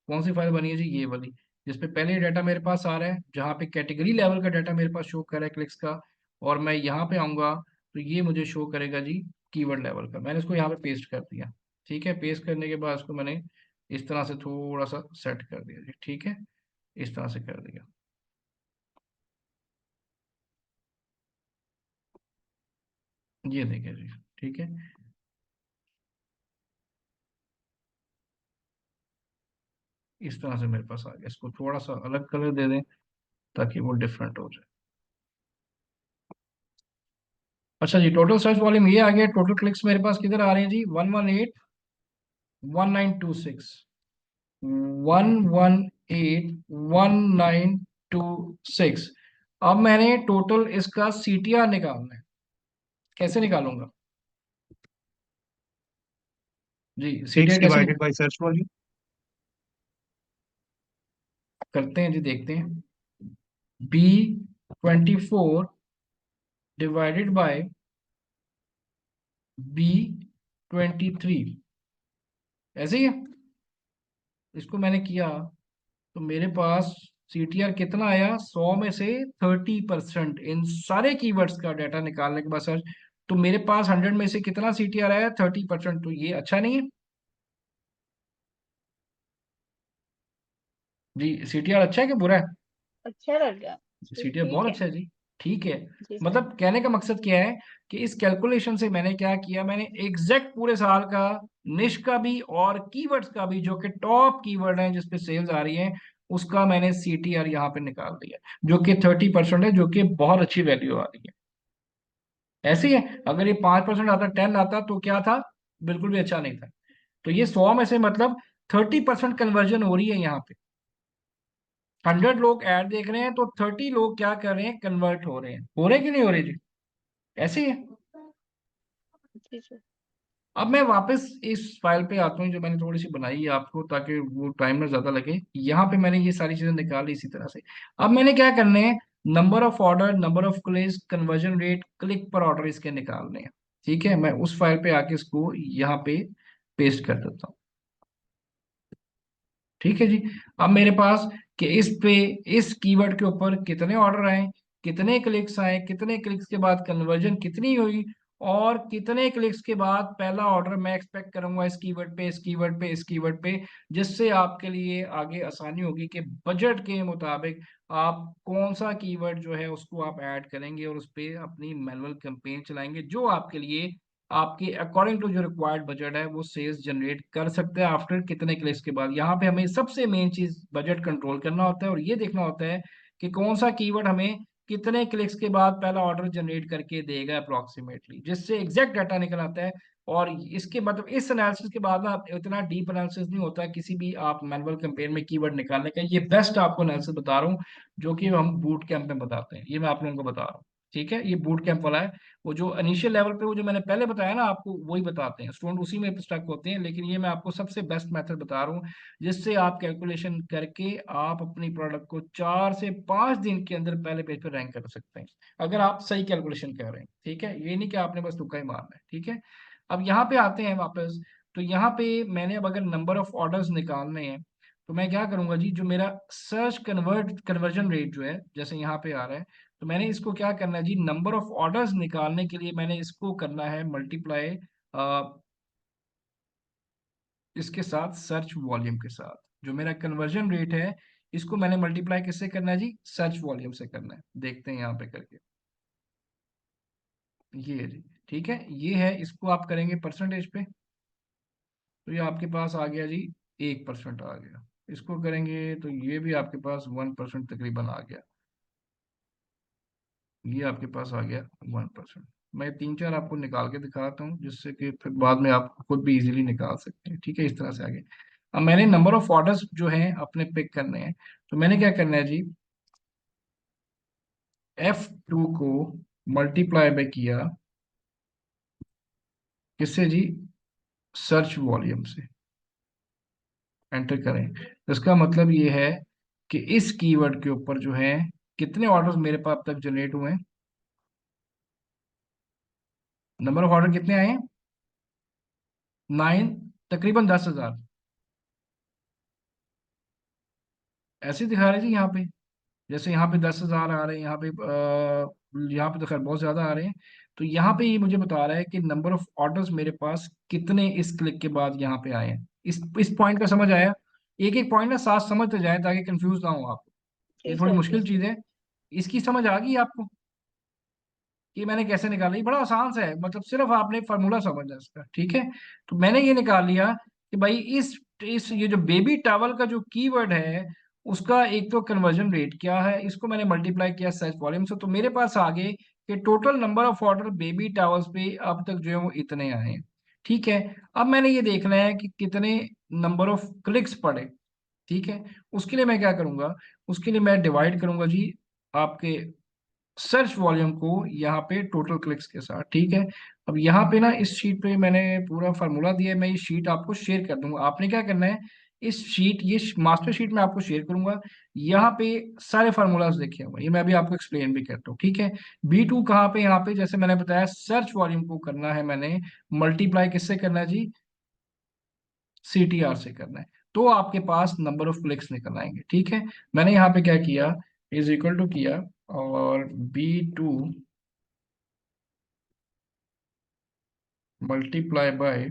कौन सी फाइल बनी है जी, ये वाली, जिसपे पहले डाटा मेरे पास आ रहा है, जहाँ पे कैटेगरी लेवल का डाटा मेरे पास शो कर रहा है क्लिक्स का, और मैं यहाँ पे आऊंगा तो ये मुझे शो करेगा जी कीवर्ड लेवल का। मैंने इसको यहाँ पे पेस्ट कर दिया। ठीक है। पेस्ट करने के बाद इसको मैंने इस तरह से थोड़ा सा सेट कर दिया जी। ठीक है। इस तरह से कर दिया। ये देखिए जी। ठीक है। इस तरह से मेरे पास आ गया, इसको थोड़ा सा अलग कलर दे दें ताकि वो डिफरेंट हो जाए। अच्छा जी, टोटल सर्च वॉल्यूम ये आ गया। टोटल क्लिक्स मेरे पास किधर आ रहे हैं जी, 118 1926, 118 1926। अब मैंने टोटल इसका सीटीआर निकालना है, कैसे निकालूंगा जी, क्लिक्स सीटीआर कैसे डिवाइडेड बाय सर्च वॉल्यूम। करते हैं जी, देखते हैं। B24 डिवाइडेड बाय B23, ऐसे ही है। इसको मैंने किया तो मेरे पास सीटीआर कितना आया, 100 में से 30%, इन सारे कीवर्ड्स का डाटा निकालने के बाद सर, तो मेरे पास 100 में से कितना सीटीआर आया, 30%। तो ये अच्छा नहीं है जी, सीटीआर अच्छा है कि बुरा है, अच्छा लग रहा है जी, सीटीआर ठीक बहुत है। अच्छा है जी। ठीक है। जी सर। मतलब कहने का मकसद क्या है कि इस कैलकुलेशन से मैंने क्या किया, मैंने एग्जैक्ट पूरे साल का निश का भी और कीवर्ड्स का भी, जो कि टॉप कीवर्ड है जिसपे सेल्स आ रही है, उसका मैंने सीटीआर यहाँ पे निकाल दिया, जो कि 30% है, जो कि बहुत अच्छी वैल्यू आ रही है। ऐसे ही है, अगर ये 5% आता, 10 आता, तो क्या था, बिल्कुल भी अच्छा नहीं था। तो ये 100 में से मतलब 30% कन्वर्जन हो रही है यहाँ पे। 100 लोग ऐड देख रहे हैं तो 30 लोग क्या कर रहे हैं, कन्वर्ट हो रहे हैं, हो रहे कि नहीं हो रहे जी, ऐसे ही है। जी सर। अब मैं वापस इस फाइल पे आता हूँ जो मैंने थोड़ी सी बनाई है आपको, ताकि वो टाइम ना ज्यादा लगे। यहाँ पे मैंने ये सारी चीजें निकाली इसी तरह से। अब मैंने क्या करने हैं, number of order, number of click, conversion rate, click पर ऑर्डर इसके निकालने हैं। ठीक है, मैं उस फाइल पे आके इसको यहाँ पे पेस्ट कर देता हूँ। ठीक है जी। अब मेरे पास कि इस पे, इस कीवर्ड के ऊपर कितने ऑर्डर आए, कितने क्लिक्स आए, कितने क्लिक्स के बाद कन्वर्जन कितनी हुई, और कितने क्लिक्स के बाद पहला ऑर्डर मैं एक्सपेक्ट करूंगा इस कीवर्ड पे, इस कीवर्ड पे, इस कीवर्ड पे। जिससे आपके लिए आगे आसानी होगी कि बजट के मुताबिक आप कौन सा कीवर्ड जो है उसको आप ऐड करेंगे और उस पे अपनी मैनुअल कैंपेन चलाएंगे, जो आपके लिए आपके अकॉर्डिंग टू जो रिक्वायर्ड बजट है वो सेल्स जनरेट कर सकते हैं आफ्टर कितने क्लिक्स के बाद। यहाँ पे हमें सबसे मेन चीज बजट कंट्रोल करना होता है और ये देखना होता है कि कौन सा कीवर्ड हमें कितने क्लिक्स के बाद पहला ऑर्डर जनरेट करके देगा अप्रोक्सीमेटली, जिससे एग्जैक्ट डाटा निकल आता है। और इसके मतलब इस एनालिसिस के बाद ना इतना डीप एनालिसिस नहीं होता किसी भी आप मैनुअल कैंपेन में कीवर्ड निकालने का। ये बेस्ट आपको एनालिसिस बता रहा हूँ जो कि हम बूट कैंप में बताते हैं, ये मैं आप लोगों को बता रहा हूँ। ठीक है, ये बूट कैंप वाला है। वो जो इनिशियल लेवल पे वो जो मैंने पहले बताया ना आपको, वही बताते हैं स्टूडेंट, उसी में स्टक होते हैं। लेकिन ये मैं आपको सबसे बेस्ट मेथड बता रहा हूँ जिससे आप कैलकुलेशन करके आप अपनी प्रोडक्ट को 4 से 5 दिन के अंदर पहले पेज पर रैंक कर सकते हैं, अगर आप सही कैलकुलेशन कर रहे हैं। ठीक है, ये नहीं कि आपने बस तुक्का ही मारना है। ठीक है, अब यहाँ पे आते हैं वापस। तो यहाँ पे मैंने अब अगर नंबर ऑफ ऑर्डर्स निकालने हैं तो मैं क्या करूंगा जी, जो मेरा सर्च कन्वर्जन रेट जो है जैसे यहाँ पे आ रहा है, तो मैंने इसको क्या करना है जी, नंबर ऑफ ऑर्डर्स निकालने के लिए मैंने इसको करना है मल्टीप्लाई इसके साथ, सर्च वॉल्यूम के साथ। जो मेरा कन्वर्जन रेट है इसको मैंने मल्टीप्लाई किससे करना है जी, सर्च वॉल्यूम से करना है। देखते हैं यहाँ पे करके, ये है जी। ठीक है, ये है, इसको आप करेंगे परसेंटेज पे तो ये आपके पास आ गया जी, 1% आ गया। इसको करेंगे तो ये भी आपके पास 1% तकरीबन आ गया, ये आपके पास आ गया 1%। मैं 3 4 आपको निकाल के दिखाता हूँ जिससे कि फिर बाद में आप खुद भी इजीली निकाल सकते हैं। ठीक है, इस तरह से आगे। अब मैंने नंबर ऑफ ऑर्डर्स जो हैं अपने पिक करने हैं, तो मैंने क्या करना है जी, F2 को मल्टीप्लाई बाय किया किससे जी, सर्च वॉल्यूम से। एंटर करें तो इसका मतलब ये है कि इस कीवर्ड के ऊपर जो है कितने ऑर्डर्स मेरे पास अब तक जनरेट हुए हैं, नंबर ऑफ ऑर्डर कितने आए हैं, 9, तकरीबन 10,000। ऐसे दिखा रहे जी यहाँ पे, जैसे यहाँ पे 10,000 आ रहे हैं, यहाँ पे तो खैर बहुत ज्यादा आ रहे हैं। तो यहाँ पे ये मुझे बता रहा है कि नंबर ऑफ ऑर्डर्स मेरे पास कितने इस क्लिक के बाद यहाँ पे आए हैं। इस पॉइंट का समझ आया? एक एक पॉइंट ना साथ समझते जाए ताकि कंफ्यूज ना हो आप। ये जी थोड़ी सर, जी मुश्किल सर। चीज है, इसकी समझ आ गई आपको कि मैंने कैसे निकाला? ये बड़ा आसान सा है, मतलब सिर्फ आपने फार्मूला समझना है इसका। ठीक है, तो मैंने ये निकाल लिया कि भाई इस ये जो बेबी टावल का जो कीवर्ड है उसका एक तो कन्वर्जन रेट क्या है, इसको मैंने मल्टीप्लाई किया सर्च वॉल्यूम से, तो मेरे पास आ गए कि total number of order baby towels पे अब तक जो है वो इतने आए हैं। ठीक है, अब मैंने ये देखना है कि कितने नंबर ऑफ क्लिक्स पड़े। ठीक है, उसके लिए मैं क्या करूंगा, उसके लिए मैं डिवाइड करूंगा जी आपके सर्च वॉल्यूम को यहाँ पे टोटल क्लिक्स के साथ। ठीक है, अब यहाँ पे ना इस शीट पे मैंने पूरा फार्मूला दिया है, मैं ये शीट आपको शेयर कर दूंगा। आपने क्या करना है, इस शीट, ये मास्टर शीट में आपको शेयर करूंगा। यहाँ पे सारे फार्मूलाज देखे हुए हैं, ये मैं अभी आपको एक्सप्लेन भी करता हूँ। ठीक है, B2 कहाँ पे, यहाँ पे जैसे मैंने बताया सर्च वॉल्यूम को करना है मैंने मल्टीप्लाई किससे करना है जी, CTR से करना है। तो आपके पास नंबर ऑफ क्लिक्स निकल आएंगे। ठीक है, मैंने यहाँ पे क्या किया, इज इक्वल टू किया और B2 मल्टीप्लाई बाय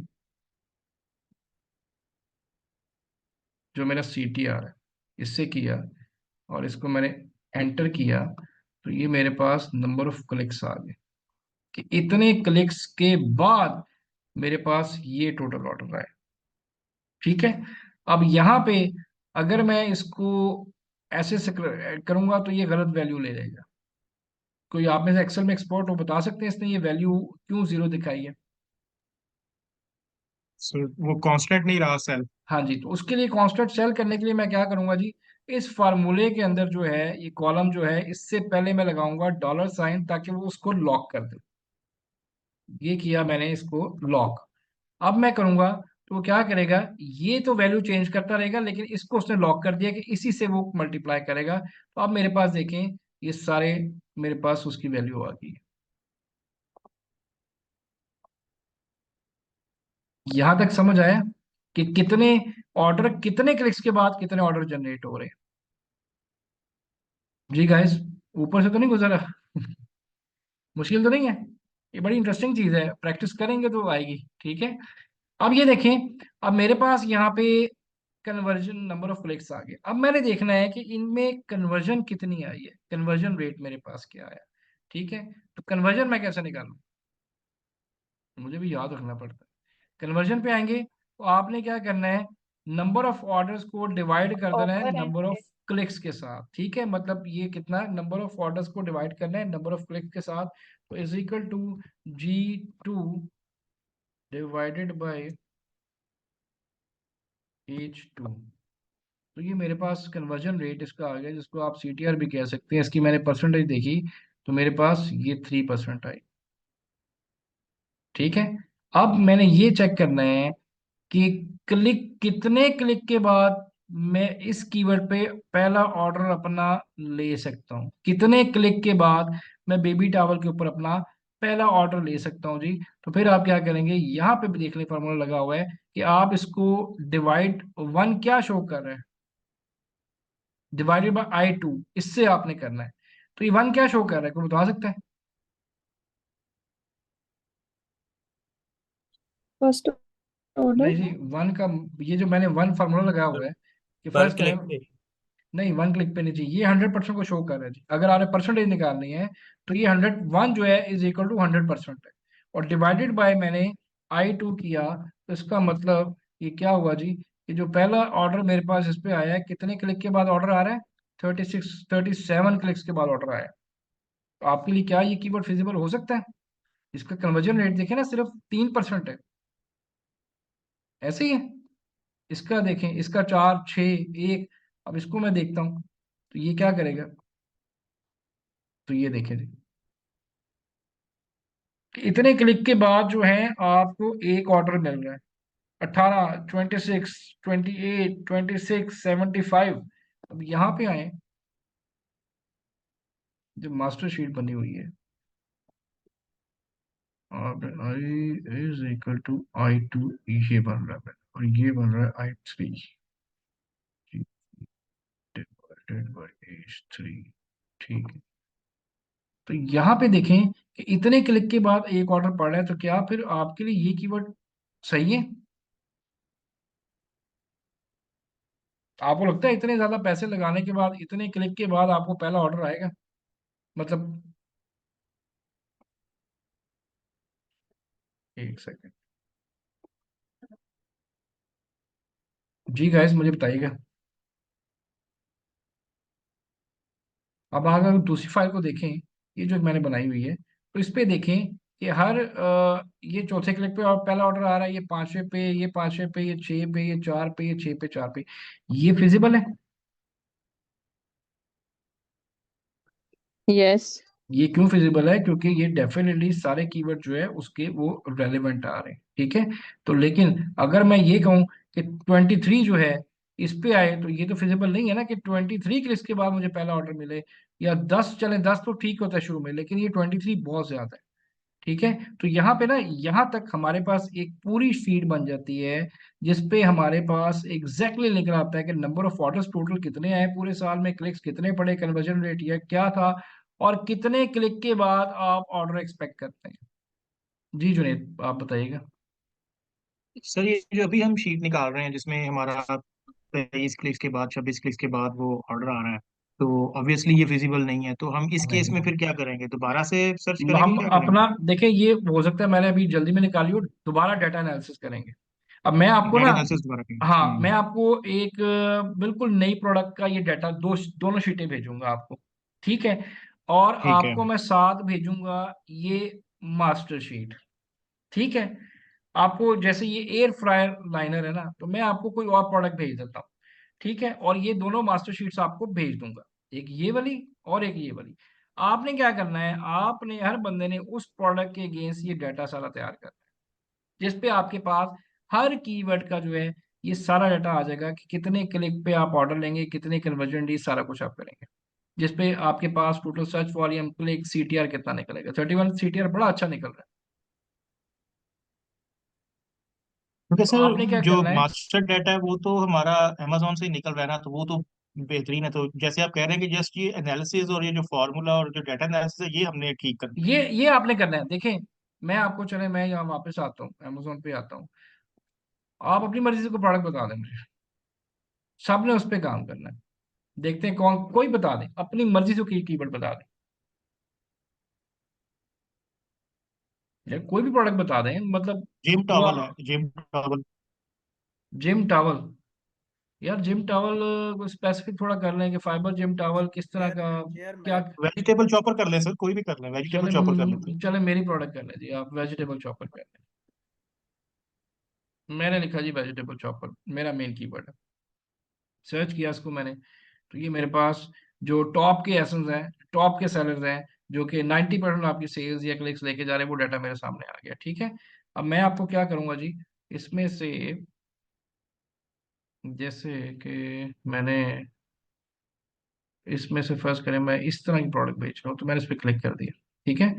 जो मेरा CTR है इससे किया, और इसको मैंने एंटर किया, तो ये मेरे पास नंबर ऑफ क्लिक्स आ गए कि इतने क्लिक्स के बाद मेरे पास ये टोटल ऑर्डर आए। ठीक है, अब यहाँ पे अगर मैं इसको ऐसे से करूंगा तो ये गलत वैल्यू ले लेगा। कोई आप में से एक्सेल में एक्सपर्ट हो, बता सकते हैं इसने ये वैल्यू क्यों जीरो दिखाई है? सो वो कांस्टेंट नहीं रहा सेल। हाँ जी, तो उसके लिए कांस्टेंट सेल करने के लिए मैं क्या करूंगा जी, इस फार्मूले के अंदर जो है ये कॉलम जो है इससे पहले मैं लगाऊंगा $साइन ताकि वो उसको लॉक कर दे। ये किया मैंने इसको लॉक। अब मैं करूंगा तो वो क्या करेगा, ये तो वैल्यू चेंज करता रहेगा, लेकिन इसको उसने लॉक कर दिया कि इसी से वो मल्टीप्लाई करेगा। तो अब मेरे पास देखें, ये सारे मेरे पास उसकी वैल्यू आ गई। यहां तक समझ आया कि कितने ऑर्डर, कितने क्लिक्स के बाद कितने ऑर्डर जनरेट हो रहे हैं? जी गाइस, ऊपर से तो नहीं गुजरा? मुश्किल तो नहीं है? ये बड़ी इंटरेस्टिंग चीज है, प्रैक्टिस करेंगे तो आएगी। ठीक है, अब ये देखें, अब मेरे पास यहाँ पे कन्वर्जन नंबर ऑफ क्लिक्स आ गए। अब मैंने देखना है कि इनमें कन्वर्जन कितनी आई है, कन्वर्जन रेट मेरे पास क्या आया। ठीक है, तो कन्वर्जन मैं कैसे निकालूं, मुझे भी याद रखना पड़ता है। कन्वर्जन पे आएंगे तो आपने क्या करना है, नंबर ऑफ ऑर्डर्स को डिवाइड कर देना है offer and number of rate. Clicks के साथ। ठीक है, मतलब ये कितना, नंबर ऑफ ऑर्डर्स को डिवाइड करना है नंबर ऑफ क्लिक्स के साथ। तो is equal to G2 divided by H2। तो ये मेरे पास कन्वर्जन रेट इसका आ गया, जिसको आप CTR भी कह सकते हैं। इसकी मैंने परसेंटेज देखी तो मेरे पास ये 3% आई। ठीक है, अब मैंने ये चेक करना है कि क्लिक, कितने क्लिक के बाद मैं इस कीवर्ड पे पहला ऑर्डर अपना ले सकता हूँ, कितने क्लिक के बाद मैं बेबी टावल के ऊपर अपना पहला ऑर्डर ले सकता हूँ जी। तो फिर आप क्या करेंगे, यहाँ पे भी देख लें फॉर्मूला लगा हुआ है कि आप इसको डिवाइड, वन क्या शो कर रहा है, डिवाइडेड बाय I2, इससे आपने करना है। तो ये वन क्या शो कर रहा है, कोई बता सकता है? फर्स्ट नहीं ऑर्डर। जी, वन का, ये जो मैंने वन फार्मूला लगाया हुआ है कि पर फर्स्ट क्लिक टाइम, पे। नहीं वन क्लिक पे नहीं चाहिए, ये 100% को शो कर रहा है जी। अगर आपने परसेंटेज निकालनी है तो ये 101 जो है इज इक्वल टू 100% है। और डिवाइडेड बाय मैंने I2 किया, तो इसका मतलब ये क्या हुआ जी, कि जो पहला ऑर्डर मेरे पास इस पे आया है, कितने क्लिक के बाद ऑर्डर आ रहा है, 37 क्लिक्स के बाद ऑर्डर आया है। तो आपके लिए क्या ये कीवर्ड फिजिबल हो सकता है? इसका कन्वर्जन रेट देखें ना, सिर्फ 3% है। ऐसे ही है, इसका देखें, इसका 4, 6, 1। अब इसको मैं देखता हूँ तो ये क्या करेगा, तो ये देखें जी, कि इतने क्लिक के बाद जो है आपको एक ऑर्डर मिल रहा है, 18, 26, 28, 26, 75। अब यहाँ पे आए, जो मास्टर शीट बनी हुई है, और I is equal to I2, ये बन रहा है और ये बन रहा है I3 डिवाइडेड बाय H3। ठीक है, तो यहाँ पे देखें कि इतने क्लिक के बाद एक ऑर्डर पड़ रहा है, तो क्या फिर आपके लिए ये कीवर्ड सही है? आपको लगता है इतने ज्यादा पैसे लगाने के बाद, इतने क्लिक के बाद आपको पहला ऑर्डर आएगा? मतलब, एक सेकंड जी गाइस, मुझे बताइएगा। अब अगर दूसरी फाइल को देखें, ये जो मैंने बनाई हुई है, तो इस पे देखें कि हर ये चौथे क्लिक पे और पहला ऑर्डर आ रहा है, ये पांचवे पे, ये पांचवे पे, ये छह पे, ये चार पे, ये छह पे, चार पे। ये फिजिबल है? यस। ये क्यों फिजिबल है, क्योंकि ये डेफिनेटली सारे कीवर्ड जो है उसके वो रेलेवेंट आ रहे हैं। ठीक है, तो लेकिन अगर मैं ये कहूँ कि 23 जो है इस पे आए, तो ये तो फिजिबल नहीं है ना कि 23 के इसके बाद मुझे पहला ऑर्डर मिले। या 10 चले, 10 तो ठीक होता है शुरू में, लेकिन ये 23 बहुत ज्यादा है। ठीक है, तो यहाँ पे ना, यहाँ तक हमारे पास एक पूरी फीड बन जाती है, जिसपे हमारे पास एग्जैक्टली निकल आता है कि नंबर ऑफ ऑर्डर्स टोटल कितने आए पूरे साल में, क्लिक्स कितने पड़े, कन्वर्जन रेट यह क्या था, और कितने क्लिक के बाद आप ऑर्डर एक्सपेक्ट करते हैं। जी जुनेद, आप बताइएगा। सर ये जो अभी हम शीट निकाल रहे हैं जिसमें हमारा 23 क्लिक्स के बाद 26 क्लिक्स के बाद वो ऑर्डर आ रहा है, तो ऑब्वियसली ये फिजिबल नहीं है। तो हम इस केस में नहीं, फिर क्या करेंगे, दोबारा से सर्च करेंगे, हम क्या अपना करेंगे? देखें, ये हो सकता है मैंने अभी जल्दी में निकाली हो, दोबारा डाटा एनालिसिस करेंगे। अब मैं आपको ना, डाटा एनालिसिस दोबारा करेंगे। हाँ मैं आपको एक बिल्कुल नई प्रोडक्ट का ये डाटा, दोनों शीटें भेजूंगा आपको। ठीक है, और ठीक है। आपको मैं साथ भेजूंगा ये मास्टर शीट। ठीक है, आपको जैसे ये एयर फ्रायर लाइनर है ना, तो मैं आपको कोई और प्रोडक्ट भेज देता हूँ। ठीक है, और ये दोनों मास्टर शीट्स आपको भेज दूंगा, एक ये वाली और एक ये वाली। आपने क्या करना है, आपने हर बंदे ने उस प्रोडक्ट के अगेंस्ट ये डाटा सारा तैयार करना है। जिसपे आपके पास हर कीवर्ड का जो है ये सारा डाटा आ जाएगा कि कितने क्लिक पे आप ऑर्डर लेंगे, कितने कन्वर्जन डी, सारा कुछ आप करेंगे। जिसपे आपके पास total search volume, click, CTR कितना निकलेगा। 31 सीटीआर बड़ा अच्छा निकल रहा क्योंकि है। तो सर आपने क्या जो करना है, मास्टर डाटा है वो तो हमारा अमेजोन से ही निकल रहा है ना, तो वो तो बेहतरीन है। तो जैसे आप कह रहे हैं कि जस्ट ये एनालिसिस और ये जो फार्मूला और जो डाटा एनालिसिस है ये हमने ठीक करना है। ये आपने करना है। देखें, मैं आपको, चले मैं यहाँ वापस आता हूँ, अमेजोन पे आता हूँ। आप अपनी मर्जी से कोई प्रोडक्ट बता दें मुझे, सबने उस पर काम करना है। देखते हैं कौन, कोई बता दे अपनी मर्जी से, कीवर्ड बता दे यार, कोई भी प्रोडक्ट बता दें, मतलब जिम जो टॉवल है, जिम टॉवल। Gym towel. यार जिम टावल को स्पेसिफिक थोड़ा कर लें कि फाइबर जिम टावल किस तरह चेयर का, चेयर क्या। मैट। वेजिटेबल चॉपर कर लें सर, कोई भी कर लें, वेजिटेबल चले चॉपर कर लेते हैं। चले मेरी प्रोडक्ट कर लें जी, आप वेजिटेबल चॉपर कर लें। मैंने लिखा जी वेजिटेबल चॉपर, मेरा मेन कीवर्ड है। सर्च किया इसको मैंने, तो ये मेरे पास जो टॉप के एसेंस हैं, टॉप के सेलर्स हैं, जो कि 90% आपकी सेल्स या क्लिक्स लेके जा रहे हैं, वो डाटा मेरे सामने आ गया। ठीक है, अब मैं आपको क्या करूंगा जी, इसमें से, जैसे कि मैंने इसमें से फर्स्ट करें, मैं इस तरह की प्रोडक्ट बेच रहा हूँ, तो मैंने इस पर क्लिक कर दिया। ठीक है,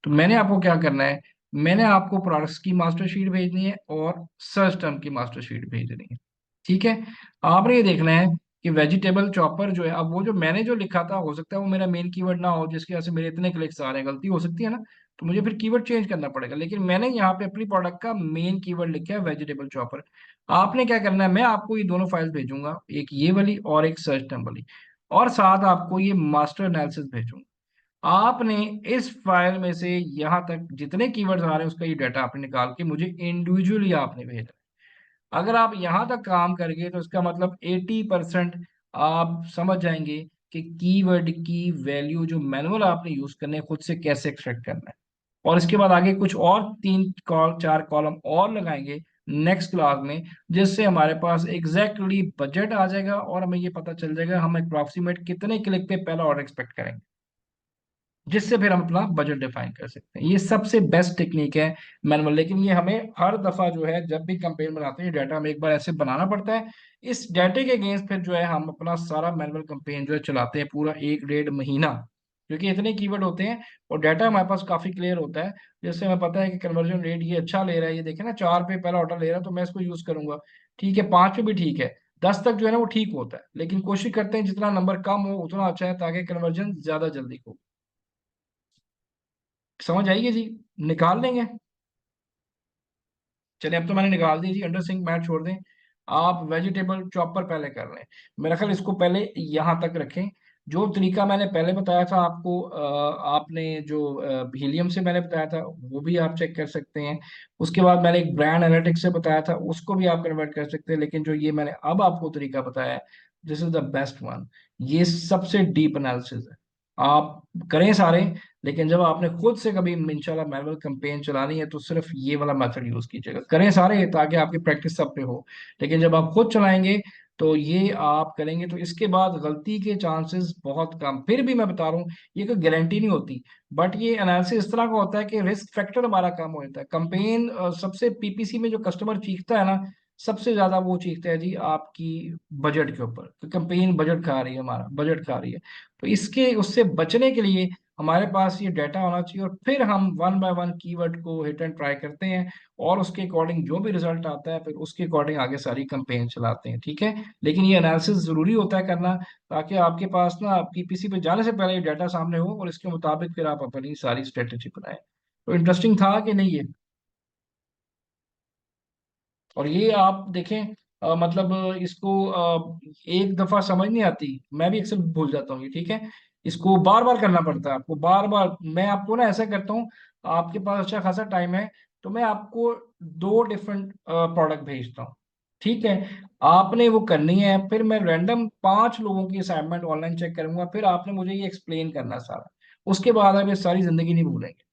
तो मैंने आपको क्या करना है, मैंने आपको प्रोडक्ट्स की मास्टर शीट भेजनी है और सर्च टर्म की मास्टर शीट भेजनी है। ठीक है, आपने ये देखना है कि वेजिटेबल चॉपर जो है, अब वो जो मैंने जो लिखा था, हो सकता है वो मेरा मेन कीवर्ड ना हो, जिसकी वजह से मेरे इतने क्लिक्स आ रहे हैं, गलती हो सकती है ना। तो मुझे फिर कीवर्ड चेंज करना पड़ेगा, लेकिन मैंने यहाँ पे अपनी प्रोडक्ट का मेन कीवर्ड लिखा है वेजिटेबल चॉपर। आपने क्या करना है, मैं आपको ये दोनों फाइल्स भेजूंगा, एक ये वाली और एक सर्च टर्म वाली, और साथ आपको ये मास्टर एनालिसिस भेजूंगा। आपने इस फाइल में से यहाँ तक जितने कीवर्ड्स आ रहे हैं उसका ये डाटा आपने निकाल के मुझे इंडिविजुअली आपने भेजना है। अगर आप यहाँ तक काम करेंगे तो इसका मतलब 80% आप समझ जाएंगे कि कीवर्ड की वैल्यू जो मैनुअल आपने यूज करने हैं खुद से कैसे एक्सट्रैक्ट करना है। और इसके बाद आगे कुछ और 3 4 कॉलम और लगाएंगे नेक्स्ट क्लास में, जिससे हमारे पास एग्जैक्टली बजट आ जाएगा और हमें ये पता चल जाएगा हम अप्रोक्सीमेट कितने क्लिक पे पहला ऑर्डर एक्सपेक्ट करेंगे, जिससे फिर हम अपना बजट डिफाइन कर सकते हैं। ये सबसे बेस्ट टेक्निक है मैनुअल, लेकिन ये हमें हर दफा जो है जब भी कंपेन बनाते हैं, ये डाटा हमें एक बार ऐसे बनाना पड़ता है। इस डाटे के अगेंस्ट फिर जो है हम अपना सारा मैनुअल कंपेन जो है चलाते हैं पूरा 1 1.5 महीना, क्योंकि इतने कीवर्ड होते हैं और डाटा हमारे पास काफी क्लियर होता है। जैसे हमें पता है कि कन्वर्जन रेट ये अच्छा ले रहा है, ये देखे ना 4 पे पहला ऑर्डर ले रहा है, तो मैं इसको यूज करूंगा। ठीक है, 5 पे भी ठीक है, 10 तक जो है ना वो ठीक होता है, लेकिन कोशिश करते हैं जितना नंबर कम हो उतना अच्छा है, ताकि कन्वर्जन ज्यादा जल्दी हो। समझ आएगी जी, निकाल लेंगे। चलिए, अब तो मैंने निकाल दी जी, अंडर सिंक मैट छोड़ दें। आप वेजिटेबल चॉपर पहले कर लें। मेरा ख्याल इसको पहले यहाँ तक रखें। जो तरीका मैंने पहले बताया था आपको, आपने जो हीलियम से मैंने बताया था वो भी आप चेक कर सकते हैं। उसके बाद मैंने एक ब्रांड एनालिटिक्स से बताया था, उसको भी आप कन्वर्ट कर सकते हैं। लेकिन जो ये मैंने अब आपको तरीका बताया है, this is the best one. ये सबसे डीप एनालिसिस है। आप करें सारे, लेकिन जब आपने खुद से कभी इंशाल्लाह मैनुअल कैंपेन चलानी है तो सिर्फ ये वाला मेथड यूज कीजिएगा। करें सारे ताकि आपकी प्रैक्टिस सब पे हो, लेकिन जब आप खुद चलाएंगे तो ये आप करेंगे तो इसके बाद गलती के चांसेस बहुत कम। फिर भी मैं बता रहा हूँ, ये कोई गारंटी नहीं होती, बट ये एनालिसिस इस तरह का होता है कि रिस्क फैक्टर हमारा कम हो जाता है। कंपेन सबसे पीपीसी में जो कस्टमर चीखता है ना, सबसे ज्यादा वो चीखता है जी आपकी बजट के ऊपर, तो कंपेन बजट खा रही है, हमारा बजट खा रही है। तो इसके उससे बचने के लिए हमारे पास ये डाटा होना चाहिए, और फिर हम 1 बाय 1 कीवर्ड को हिट एंड ट्राई करते हैं, और उसके अकॉर्डिंग जो भी रिजल्ट आता है फिर उसके अकॉर्डिंग आगे सारी कंपेन चलाते हैं। ठीक है, लेकिन ये एनालिसिस जरूरी होता है करना, ताकि आपके पास ना पीपीसी पे जाने से पहले ये डाटा सामने हो और इसके मुताबिक फिर आप अपनी सारी स्ट्रेटेजी बनाएं। तो इंटरेस्टिंग था कि नहीं ये। और ये आप देखें, मतलब इसको एक दफा समझ नहीं आती, मैं भी अक्सर भूल जाता हूँ ये। ठीक है, इसको बार बार करना पड़ता है आपको, बार बार। मैं आपको ना ऐसा करता हूँ, आपके पास अच्छा खासा टाइम है तो मैं आपको 2 डिफरेंट प्रोडक्ट भेजता हूँ। ठीक है, आपने वो करनी है, फिर मैं रैंडम 5 लोगों की असाइनमेंट ऑनलाइन चेक करूंगा, फिर आपने मुझे ये एक्सप्लेन करना है सारा। उसके बाद आप ये सारी जिंदगी नहीं भूलेंगे।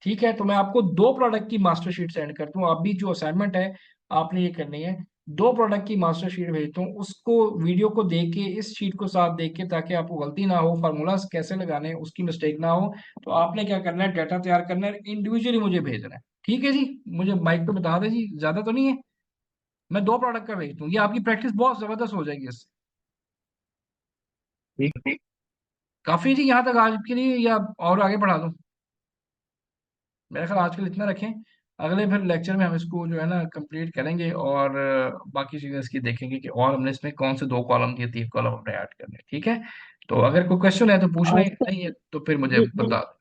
ठीक है, तो मैं आपको 2 प्रोडक्ट की मास्टर शीट सेंड करता हूँ, आप भी जो असाइनमेंट है आपने ये करनी है। 2 प्रोडक्ट की मास्टर शीट भेजता हूँ, उसको वीडियो को देख के, इस शीट को साथ देख के, ताकि आपको गलती ना हो, फार्मूलाज कैसे लगाने हैं उसकी मिस्टेक ना हो। तो आपने क्या करना है, डाटा तैयार करना है, इंडिविजुअली मुझे भेजना है। ठीक है जी, मुझे माइक पे बता दें जी, ज्यादा तो नहीं है। मैं 2 प्रोडक्ट का भेजता हूँ, ये आपकी प्रैक्टिस बहुत जबरदस्त हो जाएगी इससे। ठीक। काफी जी यहाँ तक आज के लिए, या और आगे बढ़ा दूँ? मेरा ख्याल आजकल इतना रखें। अगले फिर लेक्चर में हम इसको जो है ना कंप्लीट करेंगे, और बाकी चीजें इसकी देखेंगे कि और हमने इसमें कौन से 2 कॉलम दिए, 3 कॉलम हमने ऐड करने हैं। ठीक है, तो अगर कोई क्वेश्चन है तो पूछ लें, सर, नहीं है तो फिर मुझे जी बता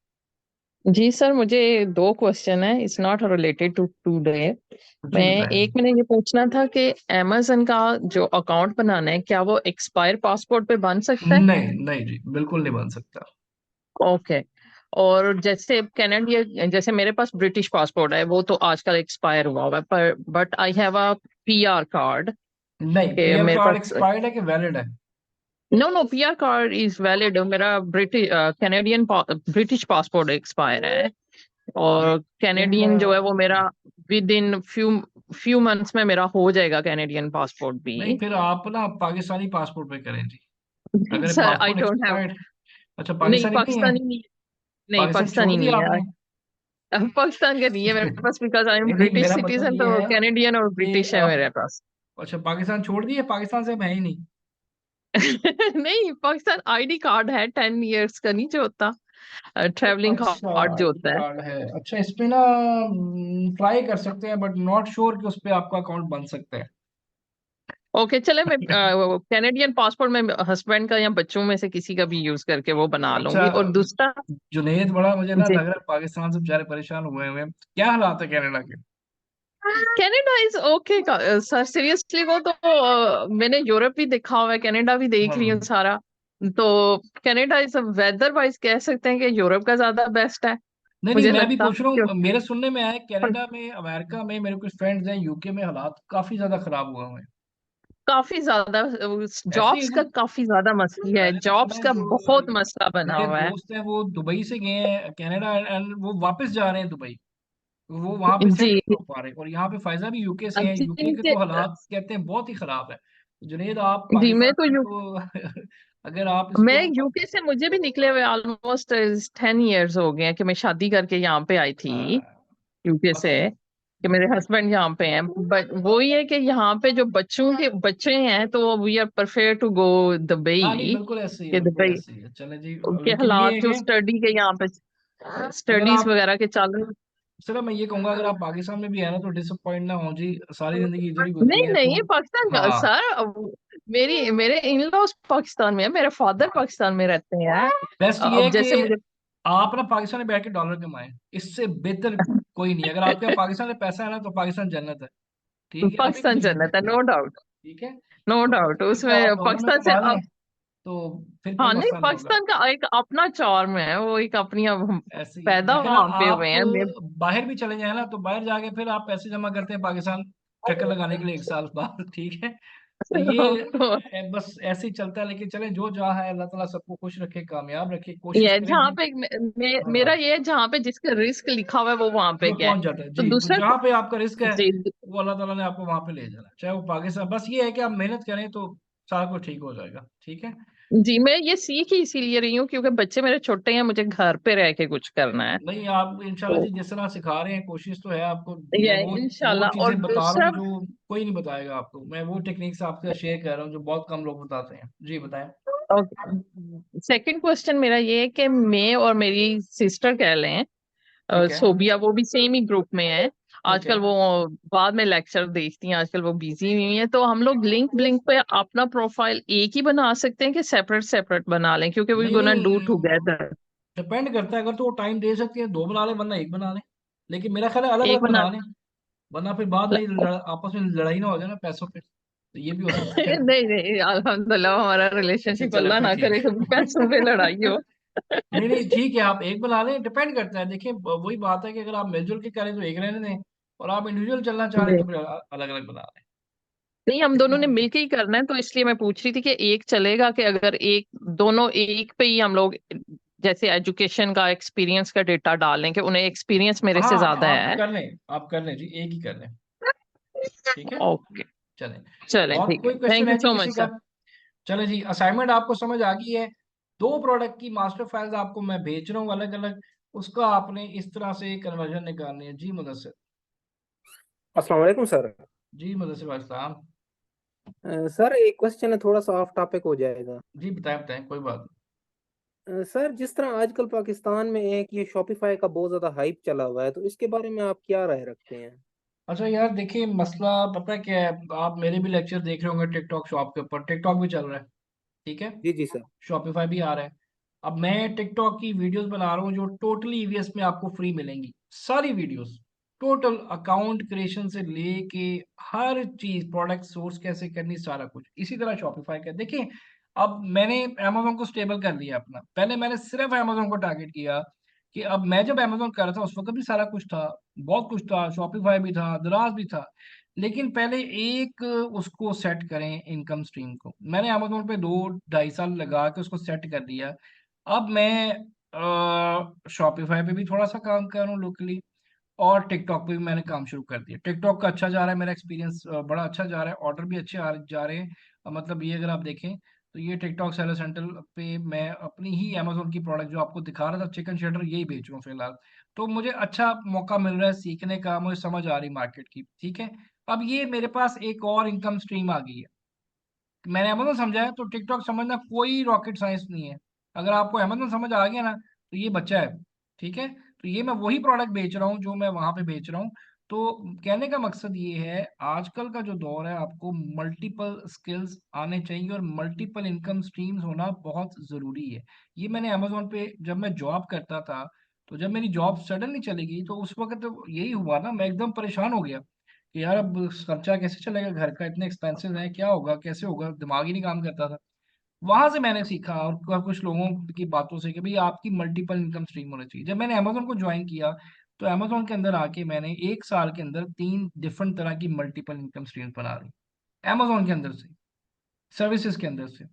जी सर, मुझे 2 क्वेश्चन है। It's not related to today. दें। मैं जी बताएं। एक मैंने ये पूछना था कि amazon का जो अकाउंट बनाना है, क्या वो एक्सपायर पासपोर्ट पे बन सकता है? नहीं नहीं जी, बिल्कुल नहीं बन सकता। ओके। और जैसे कनाडिया, जैसे मेरे पास ब्रिटिश पासपोर्ट है, वो तो आजकल एक्सपायर हुआ हुआ है, पर but I have a PR card नहीं, के पीआर मेरे कार्ड पास। एक्सपायर्ड है कि वैलिड है? No no, PR card is valid. मेरा British Canadian British passport expire है, और फिर कैनेडियन जो है वो मेरा within few few months में मेरा हो जाएगा कैनेडियन पासपोर्ट नहीं, भी। फिर आप ना पाकिस्तानी पासपोर्ट पे करें जी। अगर sir I passport don't have. Expired, अच्छा नहीं, पाकिस्तानी नहीं है? पाकिस्तानी नहीं। नहीं, पाकिस्तान छोड़ पाकिस्तानी नहीं दिया है। आपने? पाकिस्तान का नहीं है मेरे पास, बिकॉज आई एम नहीं नहीं, ब्रिटिश मेरा मतलब सिटीजन, ये तो है कैनेडियन और कि ब्रिटिश है आप, मेरे पास। अच्छा पाकिस्तान छोड़ दिए, पाकिस्तान से अब है ही नहीं? नहीं, पाकिस्तान आईडी कार्ड है 10 इयर्स का, नहीं जो होता ट्रेवलिंग अच्छा कार्ड जो आईडी होता है। कार्ड है, अच्छा इस पे ना ट्राई कर सकते हैं, बट नॉट श्योर कि उस पे आपका अकाउंट बन सकता है। ओके, चले मैं कैनेडियन पासपोर्ट में हस्बैंड का या बच्चों में से किसी का भी यूज करके वो बना अच्छा लूंगी। और दूसरा, जुनेद, बड़ा मुझे ना जी, लग रहा है पाकिस्तान से बेचारे परेशान हुए हुए हैं। क्या हालात है कनाडा के? Canada is okay sir, seriously वो तो मैंने यूरोप भी देखा हुआ है, कनाडा भी देख रही हूँ हाँ। सारा। तो कनाडा इज वेदर वाइज कह सकते हैं कि यूरोप का ज्यादा बेस्ट है, नहीं नहीं, मुझे मैं भी लगता पूछ रहा क्यों। हूँ, मेरे सुनने में आया है कनाडा में, अमेरिका में, मेरे कुछ फ्रेंड्स हैं, यूके में हालात काफी ज्यादा खराब हुए हुए हैं। काफी ज्यादा ऐसे ही है जॉब्स ना? का काफी ज्यादा मसला है, मैंने तो सुना जॉब्स है का जो बहुत मसला बना मेरे हुआ है। दोस्त हैं वो दुबई से गए हैं कनाडा, एंड वो वापस जा रहे हैं दुबई। वो वहां पे सेटल जी नहीं हो पा रहे, और यहाँ पे फायजा भी यूके से हैं, यूके के जिनके तो हालात कहते हैं बहुत ही खराब है। जुनेद, आप जी मैं पाकिस्तान तो से तो अगर आप मैं इसको यूके से मुझे भी निकले हुए ऑलमोस्ट 10 इयर्स हो गए हैं कि मैं शादी करके यहाँ पे आई थी यूके बस से, कि मेरे हस्बैंड यहाँ पे हैं। बट वो ही है कि यहाँ पे जो बच्चों के बच्चे हैं, तो we are prefer to go हाँ नहीं, दुबई। बिल्कुल ऐसे ही है, कि बिल्कुल दुबई ऐसे ही है, चले जी। के लेकिन ये हालात है जो कि स्टडी के यहाँ पे अगर स्टडीज आप, वगैरह के चालू। चलो मैं ये कहूंगा, अगर आप पाकिस्तान में भी है ना तो डिसअपॉइंट ना हो जी, सारी जिंदगी इधर ही गुजरी नहीं है तो। नहीं, पाकिस्तान का हाँ, सर, मेरे इन लॉज पाकिस्तान में है, मेरे फादर पाकिस्तान में रहते हैं। बेस्ट ये है अब कि जैसे मुझे आप ना पाकिस्तान में बैठ के डॉलर कमाएं, इससे बेहतर कोई नहीं। अगर आपके पास पाकिस्तान में पैसा है ना तो पाकिस्तान जन्नत है। ठीक है, अभी पाकिस्तान कुछ नहीं जन्नत है, है। No doubt. ठीक है, नो तो डाउट अभी तो आप उसमें डॉलर में पाकिस्तान से कमा लें तो फिर कोई हाँ नहीं, मसला नहीं होगा। पाकिस्तान का एक अपना चार्म है, वो एक अपनी हम ऐसे ही है, पैदा लेकिन वहां पे आप हुए हैं बाहर भी चले जाए ना तो बाहर जाके फिर आप पैसे जमा करते हैं पाकिस्तान, चक्कर लगाने के लिए 1 साल बाद। ठीक है, तो ये बस ऐसे ही चलता है। लेकिन चले, जो जहाँ है, अल्लाह ताला सबको खुश रखे, कामयाब रखे, कोशिश ये करें जहाँ जी। पे हाँ, मेरा ये है, जहाँ पे जिसका रिस्क लिखा हुआ है वो वहां पे वो गया है। पहुंच जाता है तो जी। तो दूसरा, जहाँ पे आपका रिस्क है जी वो अल्लाह ताला ने आपको वहां पे ले जाना, चाहे वो पाकिस्तान। बस ये है कि आप मेहनत करें तो सारा कुछ ठीक हो जाएगा। ठीक है, जी, मैं ये सीख ही इसीलिए रही हूँ क्योंकि बच्चे मेरे छोटे हैं, मुझे घर पे रह के कुछ करना है। नहीं आप इंशाल्लाह तो जी जिस तरह सिखा रहे हैं, कोशिश तो है आपको। ये मैं वो इंशाल्लाह। और चीजें बता रहा दूसरा, हूँ जो कोई नहीं बताएगा आपको, मैं वो टेक्निक्स आपसे शेयर कर रहा हूँ जो बहुत कम लोग बताते हैं। जी बताएं। सेकंड क्वेश्चन मेरा ये है कि मैं और मेरी सिस्टर कह लें, ठीक है, सोबिया, वो भी सेम ही ग्रुप में है। ठीक है। आजकल वो बाद में लेक्चर देखती हैं, आजकल वो बिजी नहीं है। तो हम लोग लिंक ब्लिंक पे अपना प्रोफाइल एक ही बना सकते हैं कि सेपरेट सेपरेट बना लें, क्योंकि वी नहीं गोना डू नहीं, टुगेदर। डिपेंड करता है, अगर तो वो टाइम दे सकती है 2 बना ले, वरना 1 बना ले। लेकिन मेरा ख्याल है अलग एक अलग बना बना लें, वरना फिर बाद में आपस में लड़ाई ना हो जाए ना पैसों पे, तो ये भी हो सकता है। नहीं नहीं, अल्हम्दुलिल्लाह हमारा अच्छा रिलेशनशिप चलो अल्लाह फिर ना ठीक करे कभी है। पैसों पे लड़ाई हो। नहीं नहीं ठीक है, आप एक बना लें, डिपेंड करता है। देखिए वही बात है कि अगर आप मिलजुल के करें तो एक रहने दें, और आप इंडिविजुअल चलना चाह रहे हैं जी। तो फिर अलग अलग बना लें। नहीं, हम दोनों इतना ने मिलके ही करना है, तो इसलिए मैं पूछ रही थी कि एक चलेगा कि अगर एक दोनों एक पे ही हम लोग जैसे एजुकेशन का एक्सपीरियंस का डेटा डालें कि उन्हें एक्सपीरियंस मेरे हाँ से ज्यादा आप है। कर लें, आप कर लें जी, एक ही कर लें। ठीक है, ओके। चलें, चलें, और ठीक है, कोई क्वेश्चन थैंक है यू जी सो किसी मच का? सर। चले जी, असाइनमेंट आपको समझ आ गई है। 2 प्रोडक्ट की मास्टर फाइल्स आपको मैं भेज रहा हूँ अलग अलग, उसका आपने इस तरह से कन्वर्जन निकालनी है। जी मुदस्सिर। अस्सलाम वालेकुम सर। जी मुदस्सिर भाई साहब। सर एक क्वेश्चन है, थोड़ा सा ऑफ टॉपिक हो जाएगा। जी बताएं बताएं, कोई बात नहीं। सर जिस तरह आजकल पाकिस्तान में एक ये शॉपिफाई का बहुत ज्यादा हाइप चला हुआ है, तो इसके बारे में आप क्या राय रखते हैं? अच्छा यार देखिए, मसला पता है क्या है, आप मेरे भी लेक्चर देख रहे होंगे टिकटॉक शॉप के ऊपर, टिकटॉक भी चल रहा है, ठीक है, जी जी सर। शॉपिफाई भी आ रहा है। अब मैं टिकटॉक की वीडियोस बना रहा हूँ जो टोटली ईवीएस में आपको फ्री मिलेंगी, सारी वीडियोस, टोटल अकाउंट क्रिएशन से लेके हर चीज, प्रोडक्ट सोर्स कैसे करनी, सारा कुछ इसी तरह शॉपिफाई का। देखिए अब मैंने अमेजोन को स्टेबल कर लिया अपना, पहले मैंने सिर्फ अमेजोन को टारगेट किया कि अब मैं जब अमेजोन कर रहा था उस वक्त भी सारा कुछ था, बहुत कुछ था, शॉपिफाई भी था, दराज भी था, लेकिन पहले एक उसको सेट करें इनकम स्ट्रीम को। मैंने अमेजोन पे 2-2.5 साल लगा के उसको सेट कर दिया। अब मैं शॉपिफाई पे भी थोड़ा सा काम कर रहा हूँ लोकली, और टिकटॉक पे भी मैंने काम शुरू कर दिया। टिकटॉक का अच्छा जा रहा है, मेरा एक्सपीरियंस बड़ा अच्छा जा रहा है, ऑर्डर भी अच्छे जा रहे हैं। मतलब ये अगर आप देखें तो ये टिकटॉक सेलर सेंटर पे मैं अपनी ही अमेजोन की प्रोडक्ट जो आपको दिखा रहा था, चिकन शेडर, यही बेच रहा हूँ फिलहाल। तो मुझे अच्छा मौका मिल रहा है सीखने का, मुझे समझ आ रही मार्केट की, ठीक है। अब ये मेरे पास एक और इनकम स्ट्रीम आ गई है। मैंने अमेजोन समझा है तो टिकटॉक समझना कोई रॉकेट साइंस नहीं है। अगर आपको अमेजोन समझ आ गया ना तो ये बच्चा है, ठीक है। तो ये मैं वही प्रोडक्ट बेच रहा हूँ जो मैं वहां पे बेच रहा हूँ। तो कहने का मकसद ये है, आजकल का जो दौर है, आपको मल्टीपल स्किल्स आने चाहिए और मल्टीपल इनकम स्ट्रीम्स होना बहुत जरूरी है। ये मैंने अमेजोन पे जब मैं जॉब करता था, तो जब मेरी जॉब सडनली चली गई तो उस वक्त तो यही हुआ ना, मैं एकदम परेशान हो गया कि यार अब खर्चा कैसे चलेगा, घर का इतने एक्सपेंसेस है, क्या होगा कैसे होगा, दिमाग ही नहीं काम करता था। वहां से मैंने सीखा और कुछ लोगों की बातों से कि भाई आपकी मल्टीपल इनकम स्ट्रीम होनी चाहिए। जब मैंने अमेजोन को ज्वाइन किया तो अमेजोन के अंदर आके मैंने 1 साल के अंदर 3 डिफरेंट तरह की मल्टीपल इनकम स्ट्रीम बना दी, अमेजोन के अंदर से, सर्विसेज के अंदर से।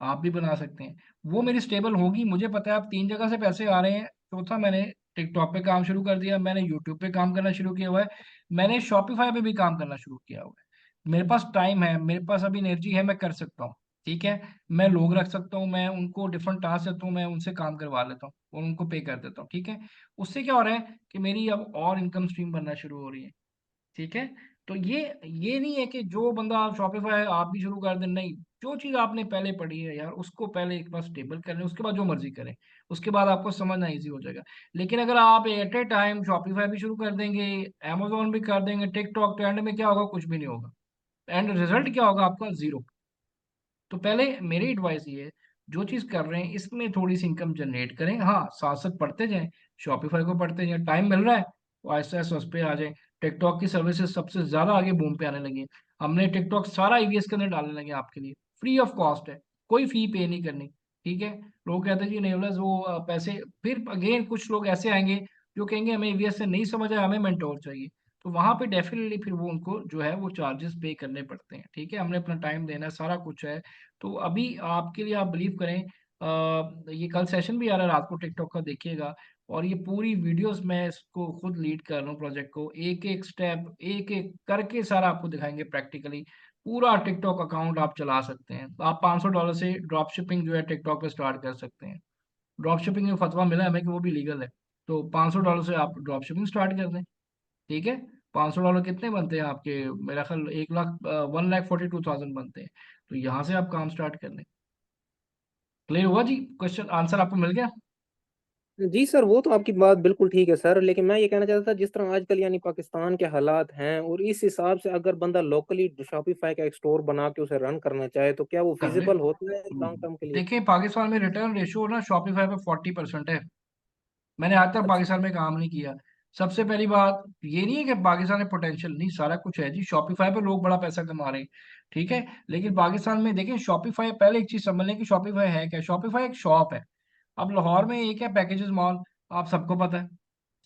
आप भी बना सकते हैं, वो मेरी स्टेबल होगी, मुझे पता है। अब 3 जगह से पैसे आ रहे हैं। चौथा, मैंने टिकटॉक पे काम शुरू कर दिया, मैंने यूट्यूब पे काम करना शुरू किया हुआ है, मैंने शॉपिफाई पे भी काम करना शुरू किया हुआ है। मेरे पास टाइम है, मेरे पास अभी एनर्जी है, मैं कर सकता हूँ, ठीक है। मैं लोग रख सकता हूँ, मैं उनको डिफरेंट टास्क देता हूँ, मैं उनसे काम करवा लेता हूँ और उनको पे कर देता हूँ, ठीक है। उससे क्या हो रहा है कि मेरी अब और इनकम स्ट्रीम बनना शुरू हो रही है, ठीक है। तो ये नहीं है कि जो बंदा शॉपिफाई आप भी शुरू कर दें, नहीं। जो चीज आपने पहले पढ़ी है यार, उसको पहले एक बार स्टेबल कर लें, उसके बाद जो मर्जी करें, उसके बाद आपको समझना इजी हो जाएगा। लेकिन अगर आप एट ए टाइम शॉपिफाई भी शुरू कर देंगे, amazon भी कर देंगे, टिकटॉक, तो एंड में क्या होगा, कुछ भी नहीं होगा। एंड रिजल्ट क्या होगा आपका, जीरो। तो पहले मेरी एडवाइस ये है, जो चीज कर रहे हैं इसमें थोड़ी सी इनकम जनरेट करें, हाँ साथ साथ पढ़ते जाएं, शॉपिफाई को पढ़ते जाएं, टाइम मिल रहा है तो आहिस्ता आहिस्ता उस पर आ जाए। टिकटॉक की सर्विसेज सबसे ज्यादा आगे बूम पे आने लगी है। हमने टिकटॉक सारा ईवीएस के अंदर डालने लगे आपके लिए, फ्री ऑफ कॉस्ट है, कोई फी पे नहीं करनी, ठीक है। लोग कहते हैं जी नहीं, बोला वो पैसे, फिर अगेन कुछ लोग ऐसे आएंगे जो कहेंगे हमें ईवीएस से नहीं समझ आया, हमें मेंटोर चाहिए। तो वहां पे डेफिनेटली फिर वो उनको जो है वो चार्जेस पे करने पड़ते हैं, ठीक है। हमने अपना टाइम देना है, सारा कुछ है। तो अभी आपके लिए, आप बिलीव करें, ये कल सेशन भी आ रहा है रात को, टिकटॉक का देखिएगा। और ये पूरी वीडियोस मैं इसको खुद लीड कर रहा हूँ, प्रोजेक्ट को एक एक स्टेप एक एक करके सारा आपको दिखाएंगे प्रैक्टिकली। पूरा टिकटॉक अकाउंट आप चला सकते हैं। आप $500 से ड्रॉप शिपिंग जो है टिकटॉक पे स्टार्ट कर सकते हैं। ड्रॉप शिपिंग में फतवा मिला है हमें कि वो भी लीगल है। तो $500 से आप ड्रॉप शिपिंग स्टार्ट कर दें, ठीक है। $500 कितने बनते हैं आपके, मेरा ख्याल 1 लाख, 1,42,000 बनते हैं। तो यहाँ से आप काम स्टार्ट कर लें। क्लियर हुआ जी, क्वेश्चन आंसर आपको मिल गया? जी सर, वो तो आपकी बात बिल्कुल ठीक है सर, लेकिन मैं ये कहना चाहता था जिस तरह आजकल यानी पाकिस्तान के हालात हैं, और इस हिसाब से अगर बंदा लोकली शॉपिफाई का एक स्टोर बना के उसे रन करना चाहे, तो क्या वो कर ले। फिजिबल होता है लॉन्ग टर्म के लिए? देखिए पाकिस्तान में रिटर्न रेशियो ना शॉपिफाई पे 40% है। मैंने आज तक अच्छा। पाकिस्तान में काम नहीं किया। सबसे पहली बात ये नहीं है कि पाकिस्तान में पोटेंशियल नहीं, सारा कुछ है जी, शॉपिफाई पे लोग बड़ा पैसा कमा रहे हैं, ठीक है। लेकिन पाकिस्तान में देखें शॉपिफाई, पहले एक चीज समझ लें कि शॉपिफाई है क्या। शॉपिफाई एक शॉप है। अब लाहौर में एक है पैकेजेस मॉल, आप सबको पता है,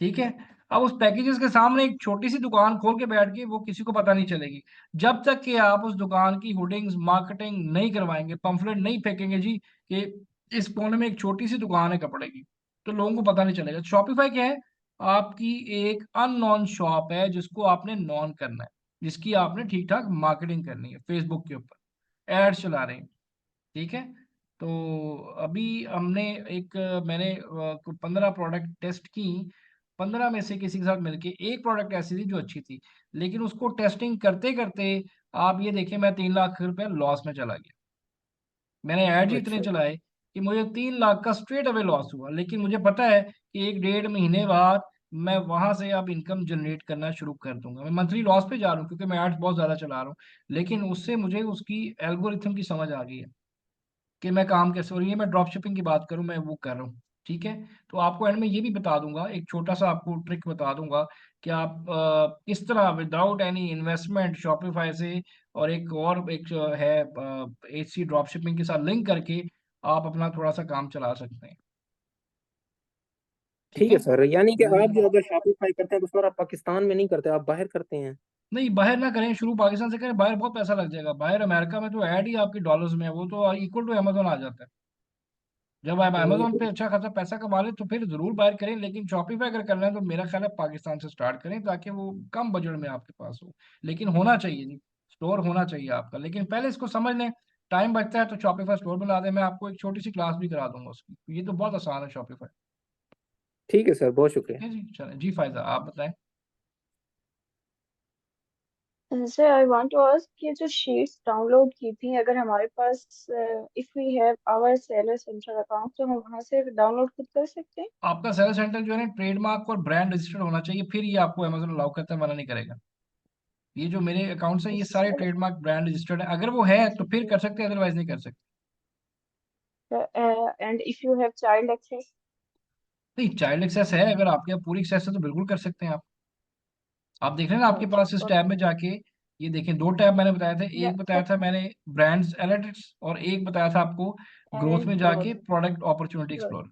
ठीक है। अब उस पैकेजेस के सामने एक छोटी सी दुकान खोल के बैठ के वो किसी को पता नहीं चलेगी, जब तक कि आप उस दुकान की होर्डिंग्स मार्केटिंग नहीं करवाएंगे, पंफलेट नहीं फेंकेंगे जी कि इस कोने में एक छोटी सी दुकान है कपड़े की, तो लोगों को पता नहीं चलेगा। शॉपिफाई क्या है, आपकी एक अननोन शॉप है जिसको आपने नॉन करना है, जिसकी आपने ठीक ठाक मार्केटिंग करनी है, फेसबुक के ऊपर एड चला रहे हैं, ठीक है। तो अभी हमने मैंने 15 प्रोडक्ट टेस्ट की, 15 में से किसी के साथ मिलके एक प्रोडक्ट ऐसी थी जो अच्छी थी, लेकिन उसको टेस्टिंग करते करते आप ये देखें मैं 3 लाख रुपए लॉस में चला गया। मैंने एड ही इतने अच्छा। चलाए कि मुझे 3 लाख का स्ट्रेट अवे लॉस हुआ, लेकिन मुझे पता है कि 1 डेढ़ महीने बाद मैं वहां से अब इनकम जनरेट करना शुरू कर दूंगा। मैं मंथली लॉस पे जा रहा हूँ क्योंकि मैं एड्स बहुत ज्यादा चला रहा हूँ, लेकिन उससे मुझे उसकी एल्गोरिथम की समझ आ गई है कि मैं काम कैसे, और ये मैं ड्रॉप शिपिंग की बात करूं, मैं वो कर रहा हूँ, ठीक है। तो आपको एंड में ये भी बता दूंगा, एक छोटा सा आपको ट्रिक बता दूंगा कि आप किस तरह विदाउट एनी इन्वेस्टमेंट शॉपिफाई से, और एक है एचसी ड्रॉप शिपिंग के साथ लिंक करके आप अपना थोड़ा सा काम चला सकते हैं, ठीक ठीक है है। सर, यानी कि वो आप जो अगर शॉपिफाई करते हैं तो सर आप पाकिस्तान में नहीं करते, आप बाहर करते हैं? नहीं, बाहर ना करें, शुरू पाकिस्तान से करें, बाहर बहुत पैसा लग जाएगा। बाहर अमेरिका में तो ऐड ही आपकी डॉलर्स में है, वो तो इक्वल टू अमेजोन आ जाता है। जब आप नहीं अमेजोन तो पे अच्छा खासा पैसा कमा ले तो फिर जरूर बायर करें, लेकिन शॉपिफाई अगर करना है तो मेरा ख्याल है पाकिस्तान से स्टार्ट करें, ताकि वो कम बजट में आपके पास हो। लेकिन होना चाहिए जी, स्टोर होना चाहिए आपका, लेकिन पहले इसको समझ लें। टाइम बचता है तो शॉपिफाई स्टोर बना दें, मैं आपको एक छोटी सी क्लास भी करा दूंगा उसकी, ये तो बहुत आसान है शॉपिफाई। ठीक है सर, बहुत ठीक शुक्रिया। है जी, चलें जी, फायदा आप बताएं। Sir I want to ask, ये जो शीट्स डाउनलोड की थी, अगर हमारे पास if we have our seller centre account, तो हम वहां से डाउनलोड खुद कर सकते हैं? आपका सेलर सेंटर जो है ना, ट्रेडमार्क और ब्रांड रजिस्टर्ड होना चाहिए, फिर ये आपको अमेजोन अलाउ करता है, मना नहीं करेगा। ये जो मेरे अकाउंट्स हैं ये सारे सर ट्रेडमार्क ब्रांड रजिस्टर्ड है, अगर वो है तो फिर कर सकते हैं, अदरवाइज नहीं कर सकते। And if you have child access? नहीं, चाइल्ड एक्सेस है, अगर आपके यहाँ पूरी एक्सेस है तो बिल्कुल कर सकते हैं आप देख रहे हैं ना आपके ओके पास इस टैब में जाके, ये देखें 2 टैब मैंने बताए थे, या एक बताया सर, था मैंने ब्रांड्स एनालिटिक्स, और एक बताया था आपको ग्रोथ एंड में ग्रोथ। जाके product opportunity explore.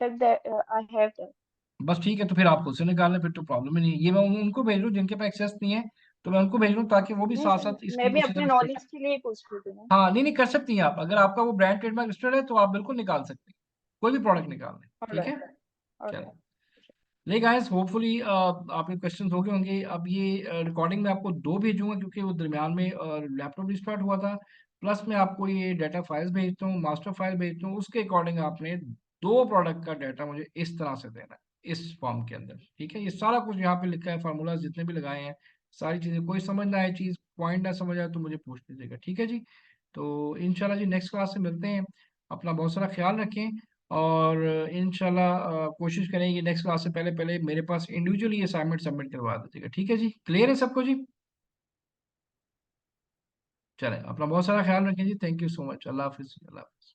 Sir that I have that. बस ठीक है, तो फिर आप खुद से निकाल लें, फिर तो प्रॉब्लम ही नहीं है। ये मैं उनको भेज दूँ जिनके पास एक्सेस नहीं है, तो मैं उनको भेज दूँ ताकि वो भी नहीं साथ सर, साथ इसकी मैं भी उसी अपने तरह से। नॉलेज के लिए पूछ रही थी ना। हाँ, नहीं नहीं, कर सकती हैं आप, अगर आपका वो ब्रांड ट्रेडमार्क रजिस्टर्ड है तो आप बिल्कुल निकाल सकते हैं, कोई भी प्रोडक्ट निकाल लें, ठीक है। ऑलराइट, चलें, ऑलराइट। ले गाइस, होपफुली आपके क्वेश्चंस हो गए होंगे। अब ये रिकॉर्डिंग में आपको 2 भेजूंगा क्योंकि वो दरमियान में लैपटॉप रिस्टार्ट हुआ था, प्लस मैं आपको ये डाटा फाइल्स भेजता हूँ, मास्टर फाइल भेजता हूँ, उसके अकॉर्डिंग आपने 2 प्रोडक्ट का डाटा मुझे इस तरह से देना है, इस फॉर्म के अंदर, ठीक है। ये सारा कुछ यहाँ पे लिखा है, फार्मूला जितने भी लगाए हैं, सारी चीजें। कोई समझ ना आए, चीज पॉइंट ना समझ आए तो मुझे पूछ लीजिएगा, ठीक है जी। तो इंशाल्लाह जी नेक्स्ट क्लास से मिलते हैं, अपना बहुत सारा ख्याल रखें, और इंशाल्लाह कोशिश करेंगे नेक्स्ट क्लास से पहले पहले मेरे पास इंडिविजुअली असाइनमेंट सबमिट करवा दीजिएगा, ठीक है जी। क्लियर है सबको जी? चलें, अपना बहुत सारा ख्याल रखें जी, थैंक यू सो मच, अल्लाह हाफिज़, अल्लाह हाफिज़।